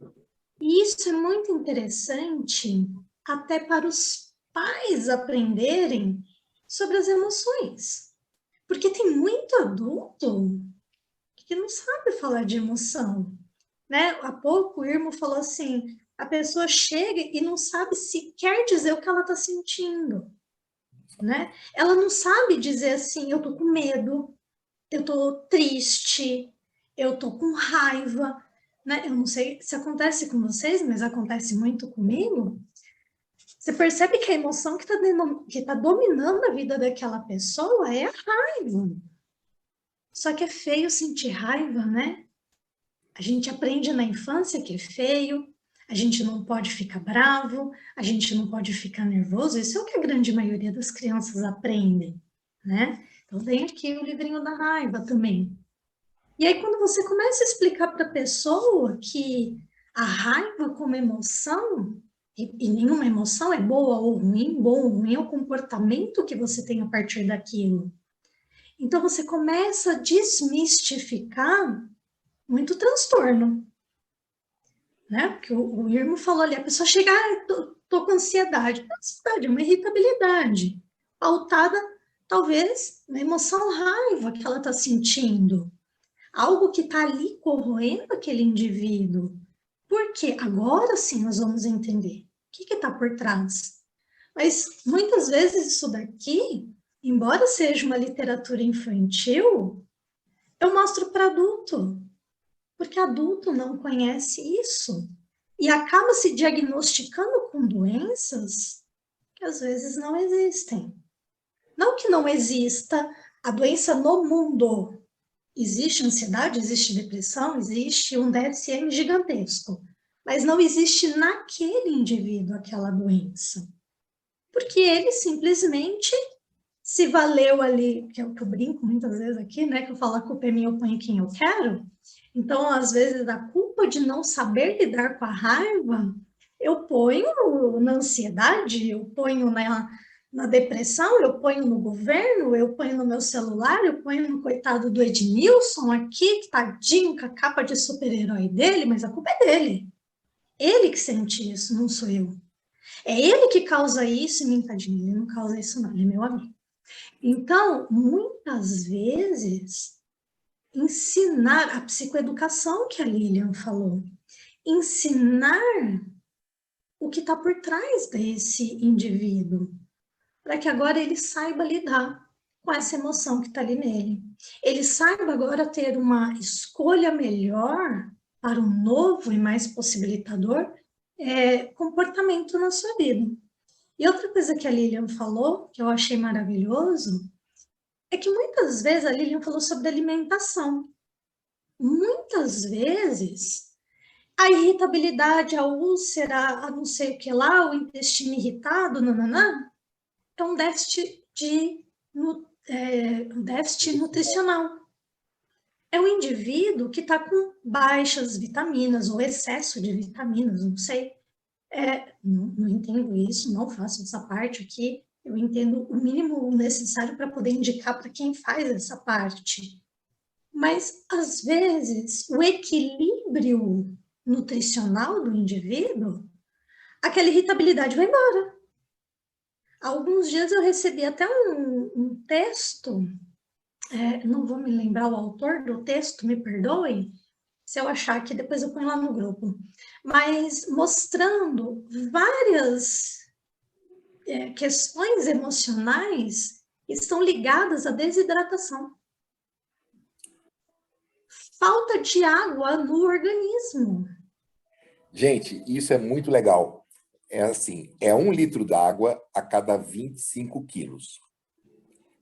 E isso é muito interessante até para os pais aprenderem sobre as emoções. Porque tem muito adulto que não sabe falar de emoção, né? Há pouco o Irmo falou assim, a pessoa chega e não sabe se quer dizer o que ela está sentindo, né? Ela não sabe dizer assim, eu tô com medo, eu tô triste, eu tô com raiva, né? Eu não sei se acontece com vocês, mas acontece muito comigo. Você percebe que a emoção que tá dominando a vida daquela pessoa é a raiva. Só que é feio sentir raiva, né? A gente aprende na infância que é feio, a gente não pode ficar bravo, a gente não pode ficar nervoso. Isso é o que a grande maioria das crianças aprendem, né? Então tem aqui o livrinho da raiva também. E aí quando você começa a explicar para a pessoa que a raiva como emoção, e nenhuma emoção é boa ou ruim, bom ou ruim é o comportamento que você tem a partir daquilo. Então você começa a desmistificar muito transtorno, né? Porque o Irmo falou ali, a pessoa chega, tô com ansiedade. Ansiedade é uma irritabilidade, pautada talvez na emoção raiva que ela está sentindo. Algo que está ali corroendo aquele indivíduo. Porque agora sim nós vamos entender o que está por trás. Mas muitas vezes isso daqui, embora seja uma literatura infantil, eu mostro para adulto. Porque adulto não conhece isso e acaba se diagnosticando com doenças que às vezes não existem. Não que não exista a doença no mundo. Existe ansiedade, existe depressão, existe um DSM gigantesco, mas não existe naquele indivíduo aquela doença. Porque ele simplesmente se valeu ali, que é o que eu brinco muitas vezes aqui, né? Que eu falo, a culpa é minha, eu ponho quem eu quero. Então, às vezes, a culpa de não saber lidar com a raiva, eu ponho na ansiedade, eu ponho na depressão, eu ponho no governo, eu ponho no meu celular, eu ponho no coitado do Ednilson aqui, que tadinho com a capa de super-herói dele, mas a culpa é dele. Ele que sente isso, não sou eu. É ele que causa isso, e tadinho, ele não causa isso não, ele é meu amigo. Então, muitas vezes, ensinar a psicoeducação que a Lilian falou, ensinar o que está por trás desse indivíduo, para que agora ele saiba lidar com essa emoção que está ali nele. Ele saiba agora ter uma escolha melhor para um novo e mais possibilitador comportamento na sua vida. E outra coisa que a Lilian falou, que eu achei maravilhoso, é que muitas vezes a Lilian falou sobre alimentação. Muitas vezes a irritabilidade, a úlcera, a não sei o que lá, o intestino irritado, nananã, é um déficit nutricional. É um indivíduo que está com baixas vitaminas ou excesso de vitaminas, não sei. Não entendo isso, não faço essa parte aqui. Eu entendo o mínimo necessário para poder indicar para quem faz essa parte. Mas, às vezes, o equilíbrio nutricional do indivíduo aquela irritabilidade vai embora. Há alguns dias eu recebi até um texto, não vou me lembrar o autor do texto, me perdoe, se eu achar aqui, depois eu ponho lá no grupo, mas mostrando várias questões emocionais que estão ligadas à desidratação. Falta de água no organismo. Gente, isso é muito legal. É assim, é 1 litro d'água a cada 25 quilos.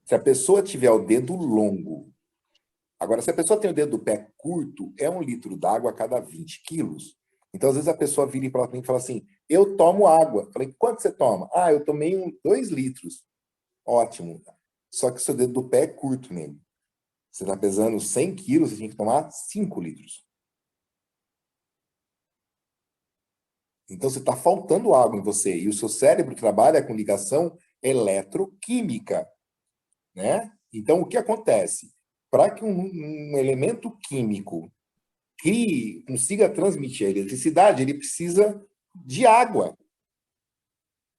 Se a pessoa tiver o dedo longo, agora, se a pessoa tem o dedo do pé curto, é 1 litro d'água a cada 20 quilos. Então, às vezes, a pessoa vira para mim e fala assim, eu tomo água. Falei, quanto você toma? Ah, eu tomei 2 litros. Ótimo. Só que o seu dedo do pé é curto nele. Você está pesando 100 quilos, você tem que tomar 5 litros. Então, você está faltando água em você. E o seu cérebro trabalha com ligação eletroquímica, né? Então, o que acontece? Para que um elemento químico consiga transmitir a eletricidade, ele precisa de água.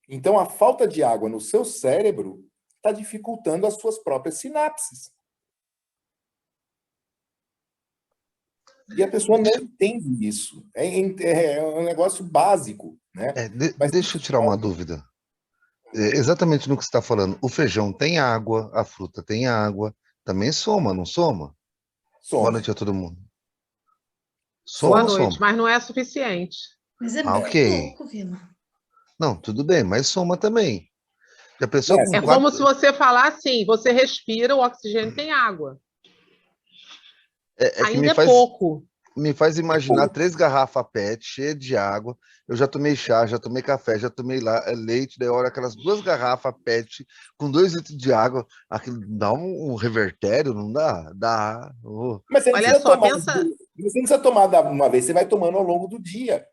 Então, a falta de água no seu cérebro está dificultando as suas próprias sinapses. E a pessoa não entende isso. É um negócio básico, né? Mas Deixa eu tirar uma dúvida. Exatamente no que você está falando. O feijão tem água, a fruta tem água. Também soma, não soma? Boa noite a todo mundo. Soma Boa ou noite, soma? mas não é suficiente. Mas é Ah, bem ok. pouco, Vila. Não, tudo bem, mas soma também. Já pensou com É como se você falar assim, você respira, o oxigênio tem água. que Ainda é pouco. me faz imaginar 3 garrafas PET cheias de água. Eu já tomei chá, já tomei café, já tomei leite, daí olha aquelas 2 garrafas PET com 2 litros de água. Aquilo dá um revertério, não dá? Dá. Mas você não Olha precisa só, tomar, pensa. você não precisa tomar uma vez, você vai tomando ao longo do dia.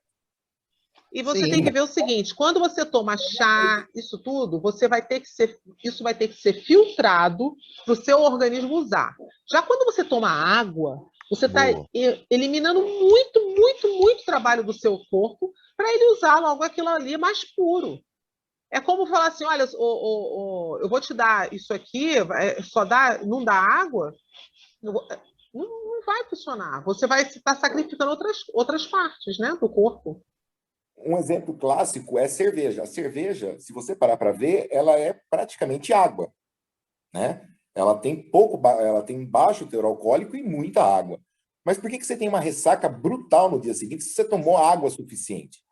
E você tem Sim. que ver o seguinte: quando você toma chá, isso tudo, isso vai ter que ser filtrado para o seu organismo usar. Já quando você toma água, você está Boa. eliminando muito trabalho do seu corpo para ele usar logo aquilo ali mais puro. É como falar assim: olha, eu vou te dar isso aqui, não dá água, não vai funcionar. Você vai estar sacrificando outras partes, né, do corpo. Um exemplo clássico é cerveja. A cerveja, se você parar para ver, ela é praticamente água, né? Ela tem baixo teor alcoólico e muita água. Mas por que você tem uma ressaca brutal no dia seguinte se você tomou água suficiente?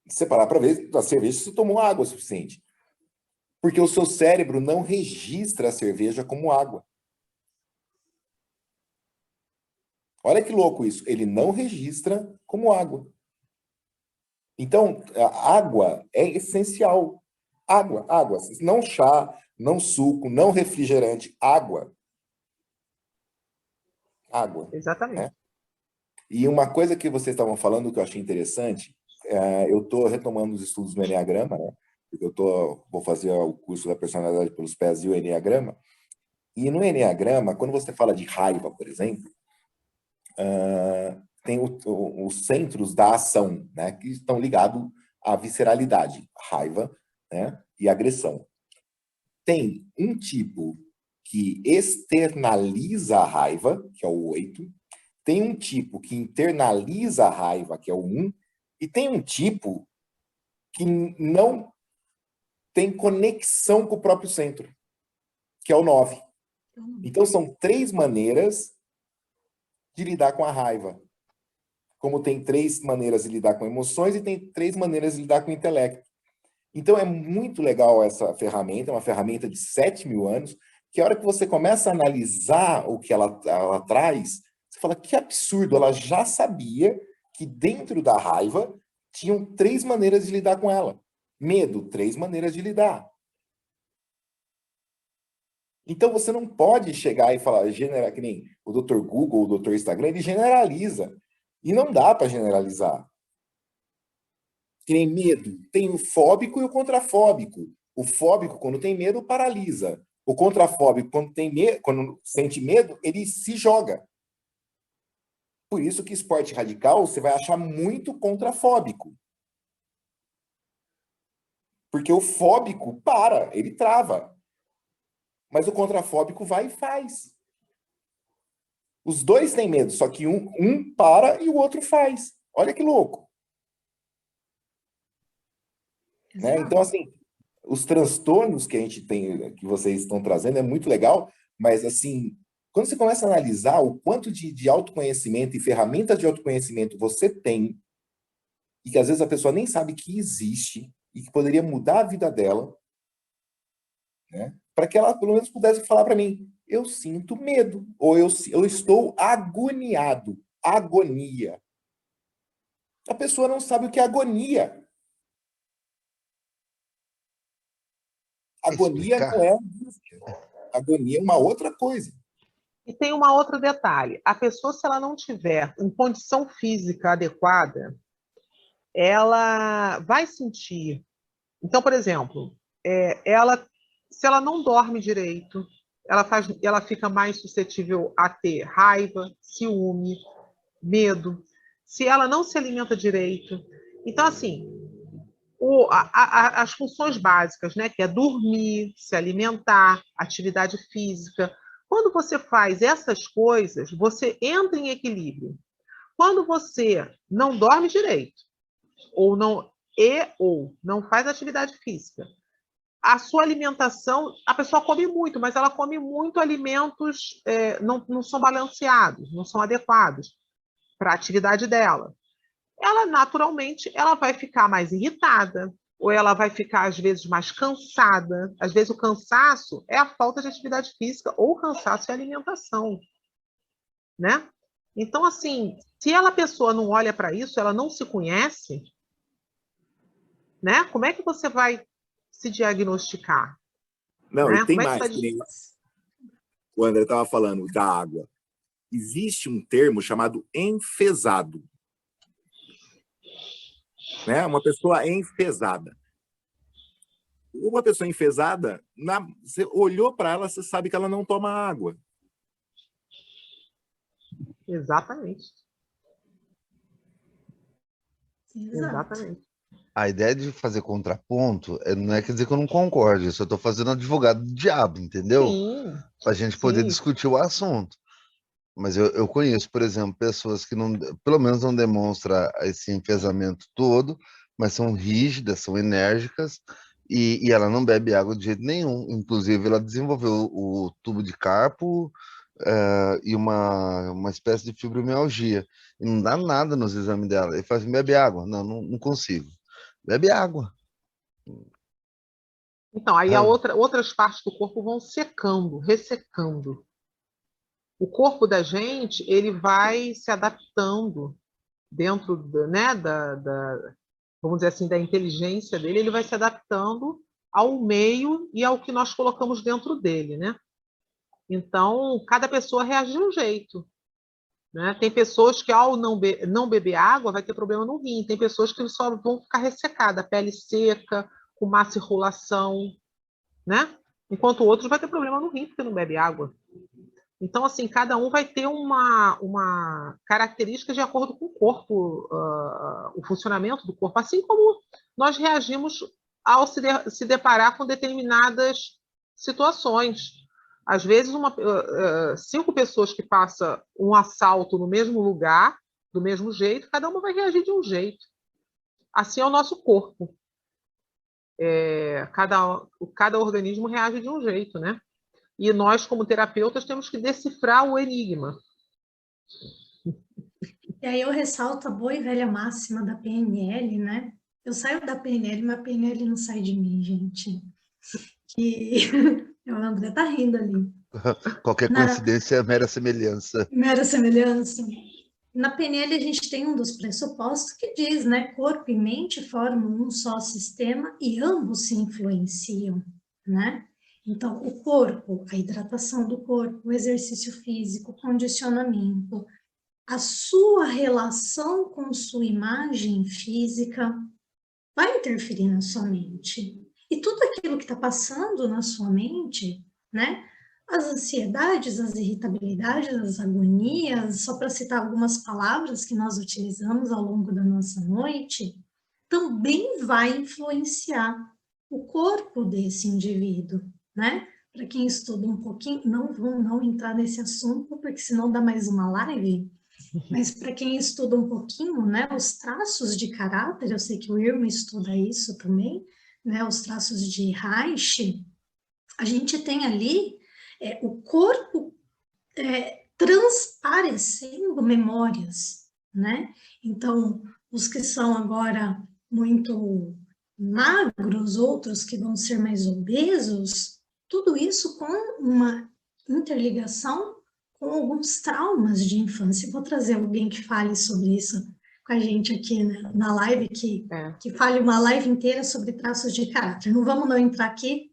Se você parar para ver, a cerveja você tomou água suficiente. Porque o seu cérebro não registra a cerveja como água. Olha que louco isso. Ele não registra como água. Então, a água é essencial. Água. Não chá, não suco, não refrigerante. Água. Exatamente. Né? E uma coisa que vocês estavam falando que eu achei interessante, eu estou retomando os estudos no Enneagrama, né? Porque vou fazer o curso da personalidade pelos pés e o Enneagrama. E no Enneagrama, quando você fala de raiva, por exemplo, tem os centros da ação, né, que estão ligados à visceralidade, raiva, né, e agressão. Tem um tipo que externaliza a raiva, que é o 8, tem um tipo que internaliza a raiva, que é o 1, e tem um tipo que não tem conexão com o próprio centro, que é o 9. Então, são 3 maneiras de lidar com a raiva. Como tem 3 maneiras de lidar com emoções e tem 3 maneiras de lidar com o intelecto. Então, é muito legal essa ferramenta, é uma ferramenta de 7.000 anos, que a hora que você começa a analisar o que ela traz, você fala, que absurdo, ela já sabia que dentro da raiva tinham 3 maneiras de lidar com ela. Medo, 3 maneiras de lidar. Então, você não pode chegar e falar, que nem o Dr. Google, o Dr. Instagram, ele generaliza. E não dá para generalizar. Que nem medo. Tem o fóbico e o contrafóbico. O fóbico, quando tem medo, paralisa. O contrafóbico, quando sente medo, ele se joga. Por isso que esporte radical você vai achar muito contrafóbico. Porque o fóbico para, ele trava. Mas o contrafóbico vai e faz. Os dois têm medo, só que um para e o outro faz. Olha que louco. Né? Então, assim, os transtornos que a gente tem, que vocês estão trazendo, é muito legal, mas, assim, quando você começa a analisar o quanto de autoconhecimento e ferramentas de autoconhecimento você tem, e que às vezes a pessoa nem sabe que existe, e que poderia mudar a vida dela, né? Para que ela, pelo menos, pudesse falar para mim, eu sinto medo, ou eu estou agoniado, agonia. A pessoa não sabe o que é agonia. Agonia não Explicar. é angústia. Agonia é uma outra coisa. E tem um outro detalhe. A pessoa, se ela não tiver em condição física adequada, ela vai sentir. Então, por exemplo, se ela não dorme direito, ela fica mais suscetível a ter raiva, ciúme, medo. Se ela não se alimenta direito. Então, assim, as funções básicas, né, que é dormir, se alimentar, atividade física. Quando você faz essas coisas, você entra em equilíbrio. Quando você não dorme direito, ou não faz atividade física, a sua alimentação, a pessoa come muito, mas ela come muito alimentos não são balanceados, não são adequados para a atividade dela. Ela naturalmente vai ficar mais irritada, ou ela vai ficar às vezes mais cansada. Às vezes o cansaço é a falta de atividade física, ou o cansaço é a alimentação, né? Então, assim, se a pessoa não olha para isso, ela não se conhece, né? Como é que você vai se diagnosticar? Não, Né? e tem Como é que mais, que nem o André estava falando da água. Existe um termo chamado enfesado. Né? Uma pessoa enfesada. Uma pessoa enfesada, você olhou para ela, você sabe que ela não toma água. Exatamente. Exato. Exatamente. A ideia de fazer contraponto não quer dizer que eu não concorde, eu só estou fazendo advogado do diabo, entendeu? Sim. Para a gente poder Sim. discutir o assunto. Mas eu conheço, por exemplo, pessoas que não, pelo menos não demonstram esse enfesamento todo, mas são rígidas, são enérgicas, e ela não bebe água de jeito nenhum. Inclusive, ela desenvolveu o tubo de carpo e uma espécie de fibromialgia. E não dá nada nos exames dela. Ele fala assim, bebe água. Não consigo. Bebe água. Então, aí Ah, outras partes do corpo vão secando, ressecando. O corpo da gente, ele vai se adaptando dentro né, vamos dizer assim, da inteligência dele, ele vai se adaptando ao meio e ao que nós colocamos dentro dele, né? Então, cada pessoa reage de um jeito. Né? Tem pessoas que, ao não beber água, vai ter problema no rim. Tem pessoas que só vão ficar ressecadas, pele seca, com má circulação, né? Enquanto outros vai ter problema no rim, porque não bebe água. Então, assim, cada um vai ter uma característica de acordo com o corpo, o funcionamento do corpo, assim como nós reagimos ao se deparar com determinadas situações. Às vezes, 5 pessoas que passam um assalto no mesmo lugar, do mesmo jeito, cada uma vai reagir de um jeito. Assim é o nosso corpo. Cada organismo reage de um jeito, né? E nós, como terapeutas, temos que decifrar o enigma. E aí eu ressalto a boa e velha máxima da PNL, né? Eu saio da PNL, mas a PNL não sai de mim, gente. Que o André tá rindo ali. qualquer coincidência é mera semelhança. Mera semelhança. Na PNL a gente tem um dos pressupostos que diz, né? Corpo e mente formam um só sistema e ambos se influenciam, né? Então, o corpo, a hidratação do corpo, o exercício físico, o condicionamento, a sua relação com sua imagem física vai interferir na sua mente. E tudo aquilo que está passando na sua mente, né? As ansiedades, as irritabilidades, as agonias, só para citar algumas palavras que nós utilizamos ao longo da nossa noite, também vai influenciar o corpo desse indivíduo, né? Para quem estuda um pouquinho, não vou não entrar nesse assunto, porque senão dá mais uma live, mas para quem estuda um pouquinho, né, os traços de caráter, eu sei que o Irma estuda isso também, né, os traços de Reich, a gente tem ali o corpo transparecendo memórias, né? Então, os que são agora muito magros, outros que vão ser mais obesos, tudo isso com uma interligação com alguns traumas de infância. Vou trazer alguém que fale sobre isso com a gente aqui, né, na live, que fale uma live inteira sobre traços de caráter. Não vamos não entrar aqui,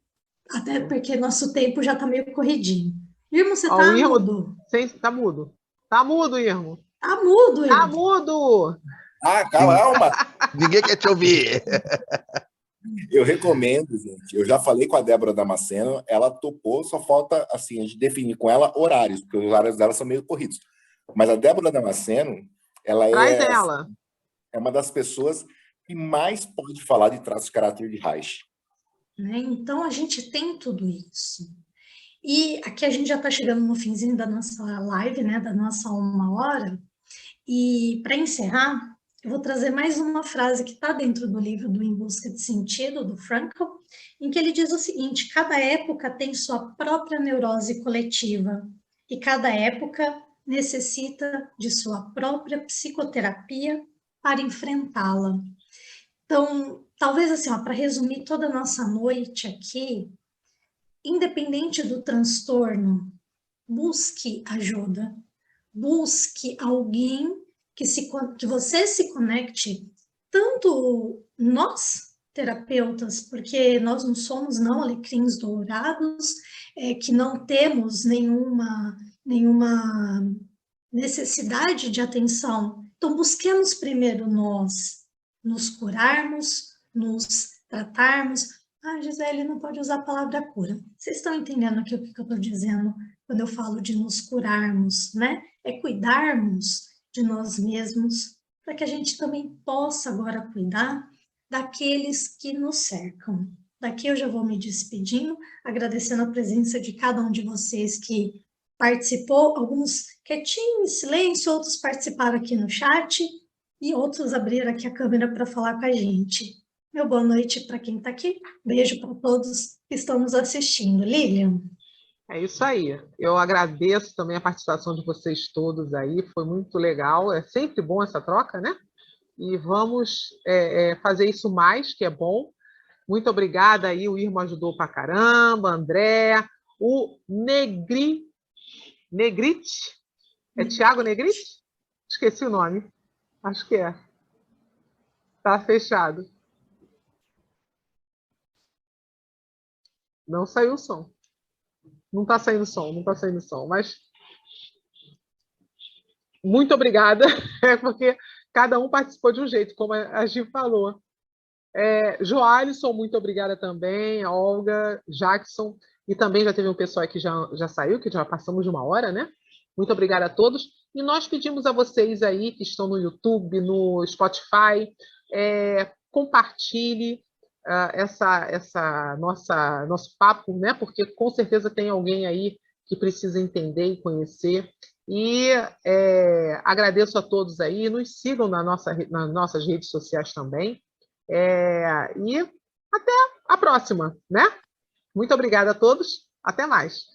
até porque nosso tempo já está meio corridinho. Irmo, você está mudo? Sim, está mudo. Está mudo, Irmo. Está mudo, Irmo. Está mudo! Ah, calma! Ninguém quer te ouvir. Eu recomendo, gente. Eu já falei com a Débora Damasceno, ela topou, só falta assim, a gente definir com ela horários, porque os horários dela são meio corridos. Mas a Débora Damasceno, ela Traz ela. É uma das pessoas que mais pode falar de traços de caráter de Reich. Então, a gente tem tudo isso. E aqui a gente já está chegando no finzinho da nossa live, né, da nossa 1 hora. E para encerrar, eu vou trazer mais uma frase que está dentro do livro do Em Busca de Sentido, do Frankl, em que ele diz o seguinte: cada época tem sua própria neurose coletiva e cada época necessita de sua própria psicoterapia para enfrentá-la. Então, talvez assim, para resumir toda a nossa noite aqui, independente do transtorno, busque ajuda, busque alguém que você se conecte, tanto nós, terapeutas, porque nós não somos não alecrins dourados, que não temos nenhuma necessidade de atenção. Então, busquemos primeiro nós nos curarmos, nos tratarmos. Ah, Gisele, não pode usar a palavra cura. Vocês estão entendendo aqui o que eu estou dizendo quando eu falo de nos curarmos, né? É cuidarmos de nós mesmos, para que a gente também possa agora cuidar daqueles que nos cercam. Daqui eu já vou me despedindo, agradecendo a presença de cada um de vocês que participou, alguns quietinhos, em silêncio, outros participaram aqui no chat e outros abriram aqui a câmera para falar com a gente. Meu boa noite para quem está aqui, beijo para todos que estão nos assistindo. Lilian? É isso aí. Eu agradeço também a participação de vocês todos aí, foi muito legal. É sempre bom essa troca, né? E vamos fazer isso mais, que é bom. Muito obrigada aí, o Irmo ajudou pra caramba, André, o Negrite, é Thiago Negrite? Esqueci o nome, acho que é. Tá fechado. Não saiu o som. Não está saindo som, mas muito obrigada, porque cada um participou de um jeito, como a Gi falou. Joalisson, muito obrigada também, Olga, Jackson, e também já teve um pessoal que já saiu, que já passamos de 1 hora, né? Muito obrigada a todos. E nós pedimos a vocês aí que estão no YouTube, no Spotify, compartilhe nosso papo, né? Porque com certeza tem alguém aí que precisa entender e conhecer. E agradeço a todos aí, nos sigam nas nossas redes sociais também. E até a próxima, né? Muito obrigada a todos, até mais.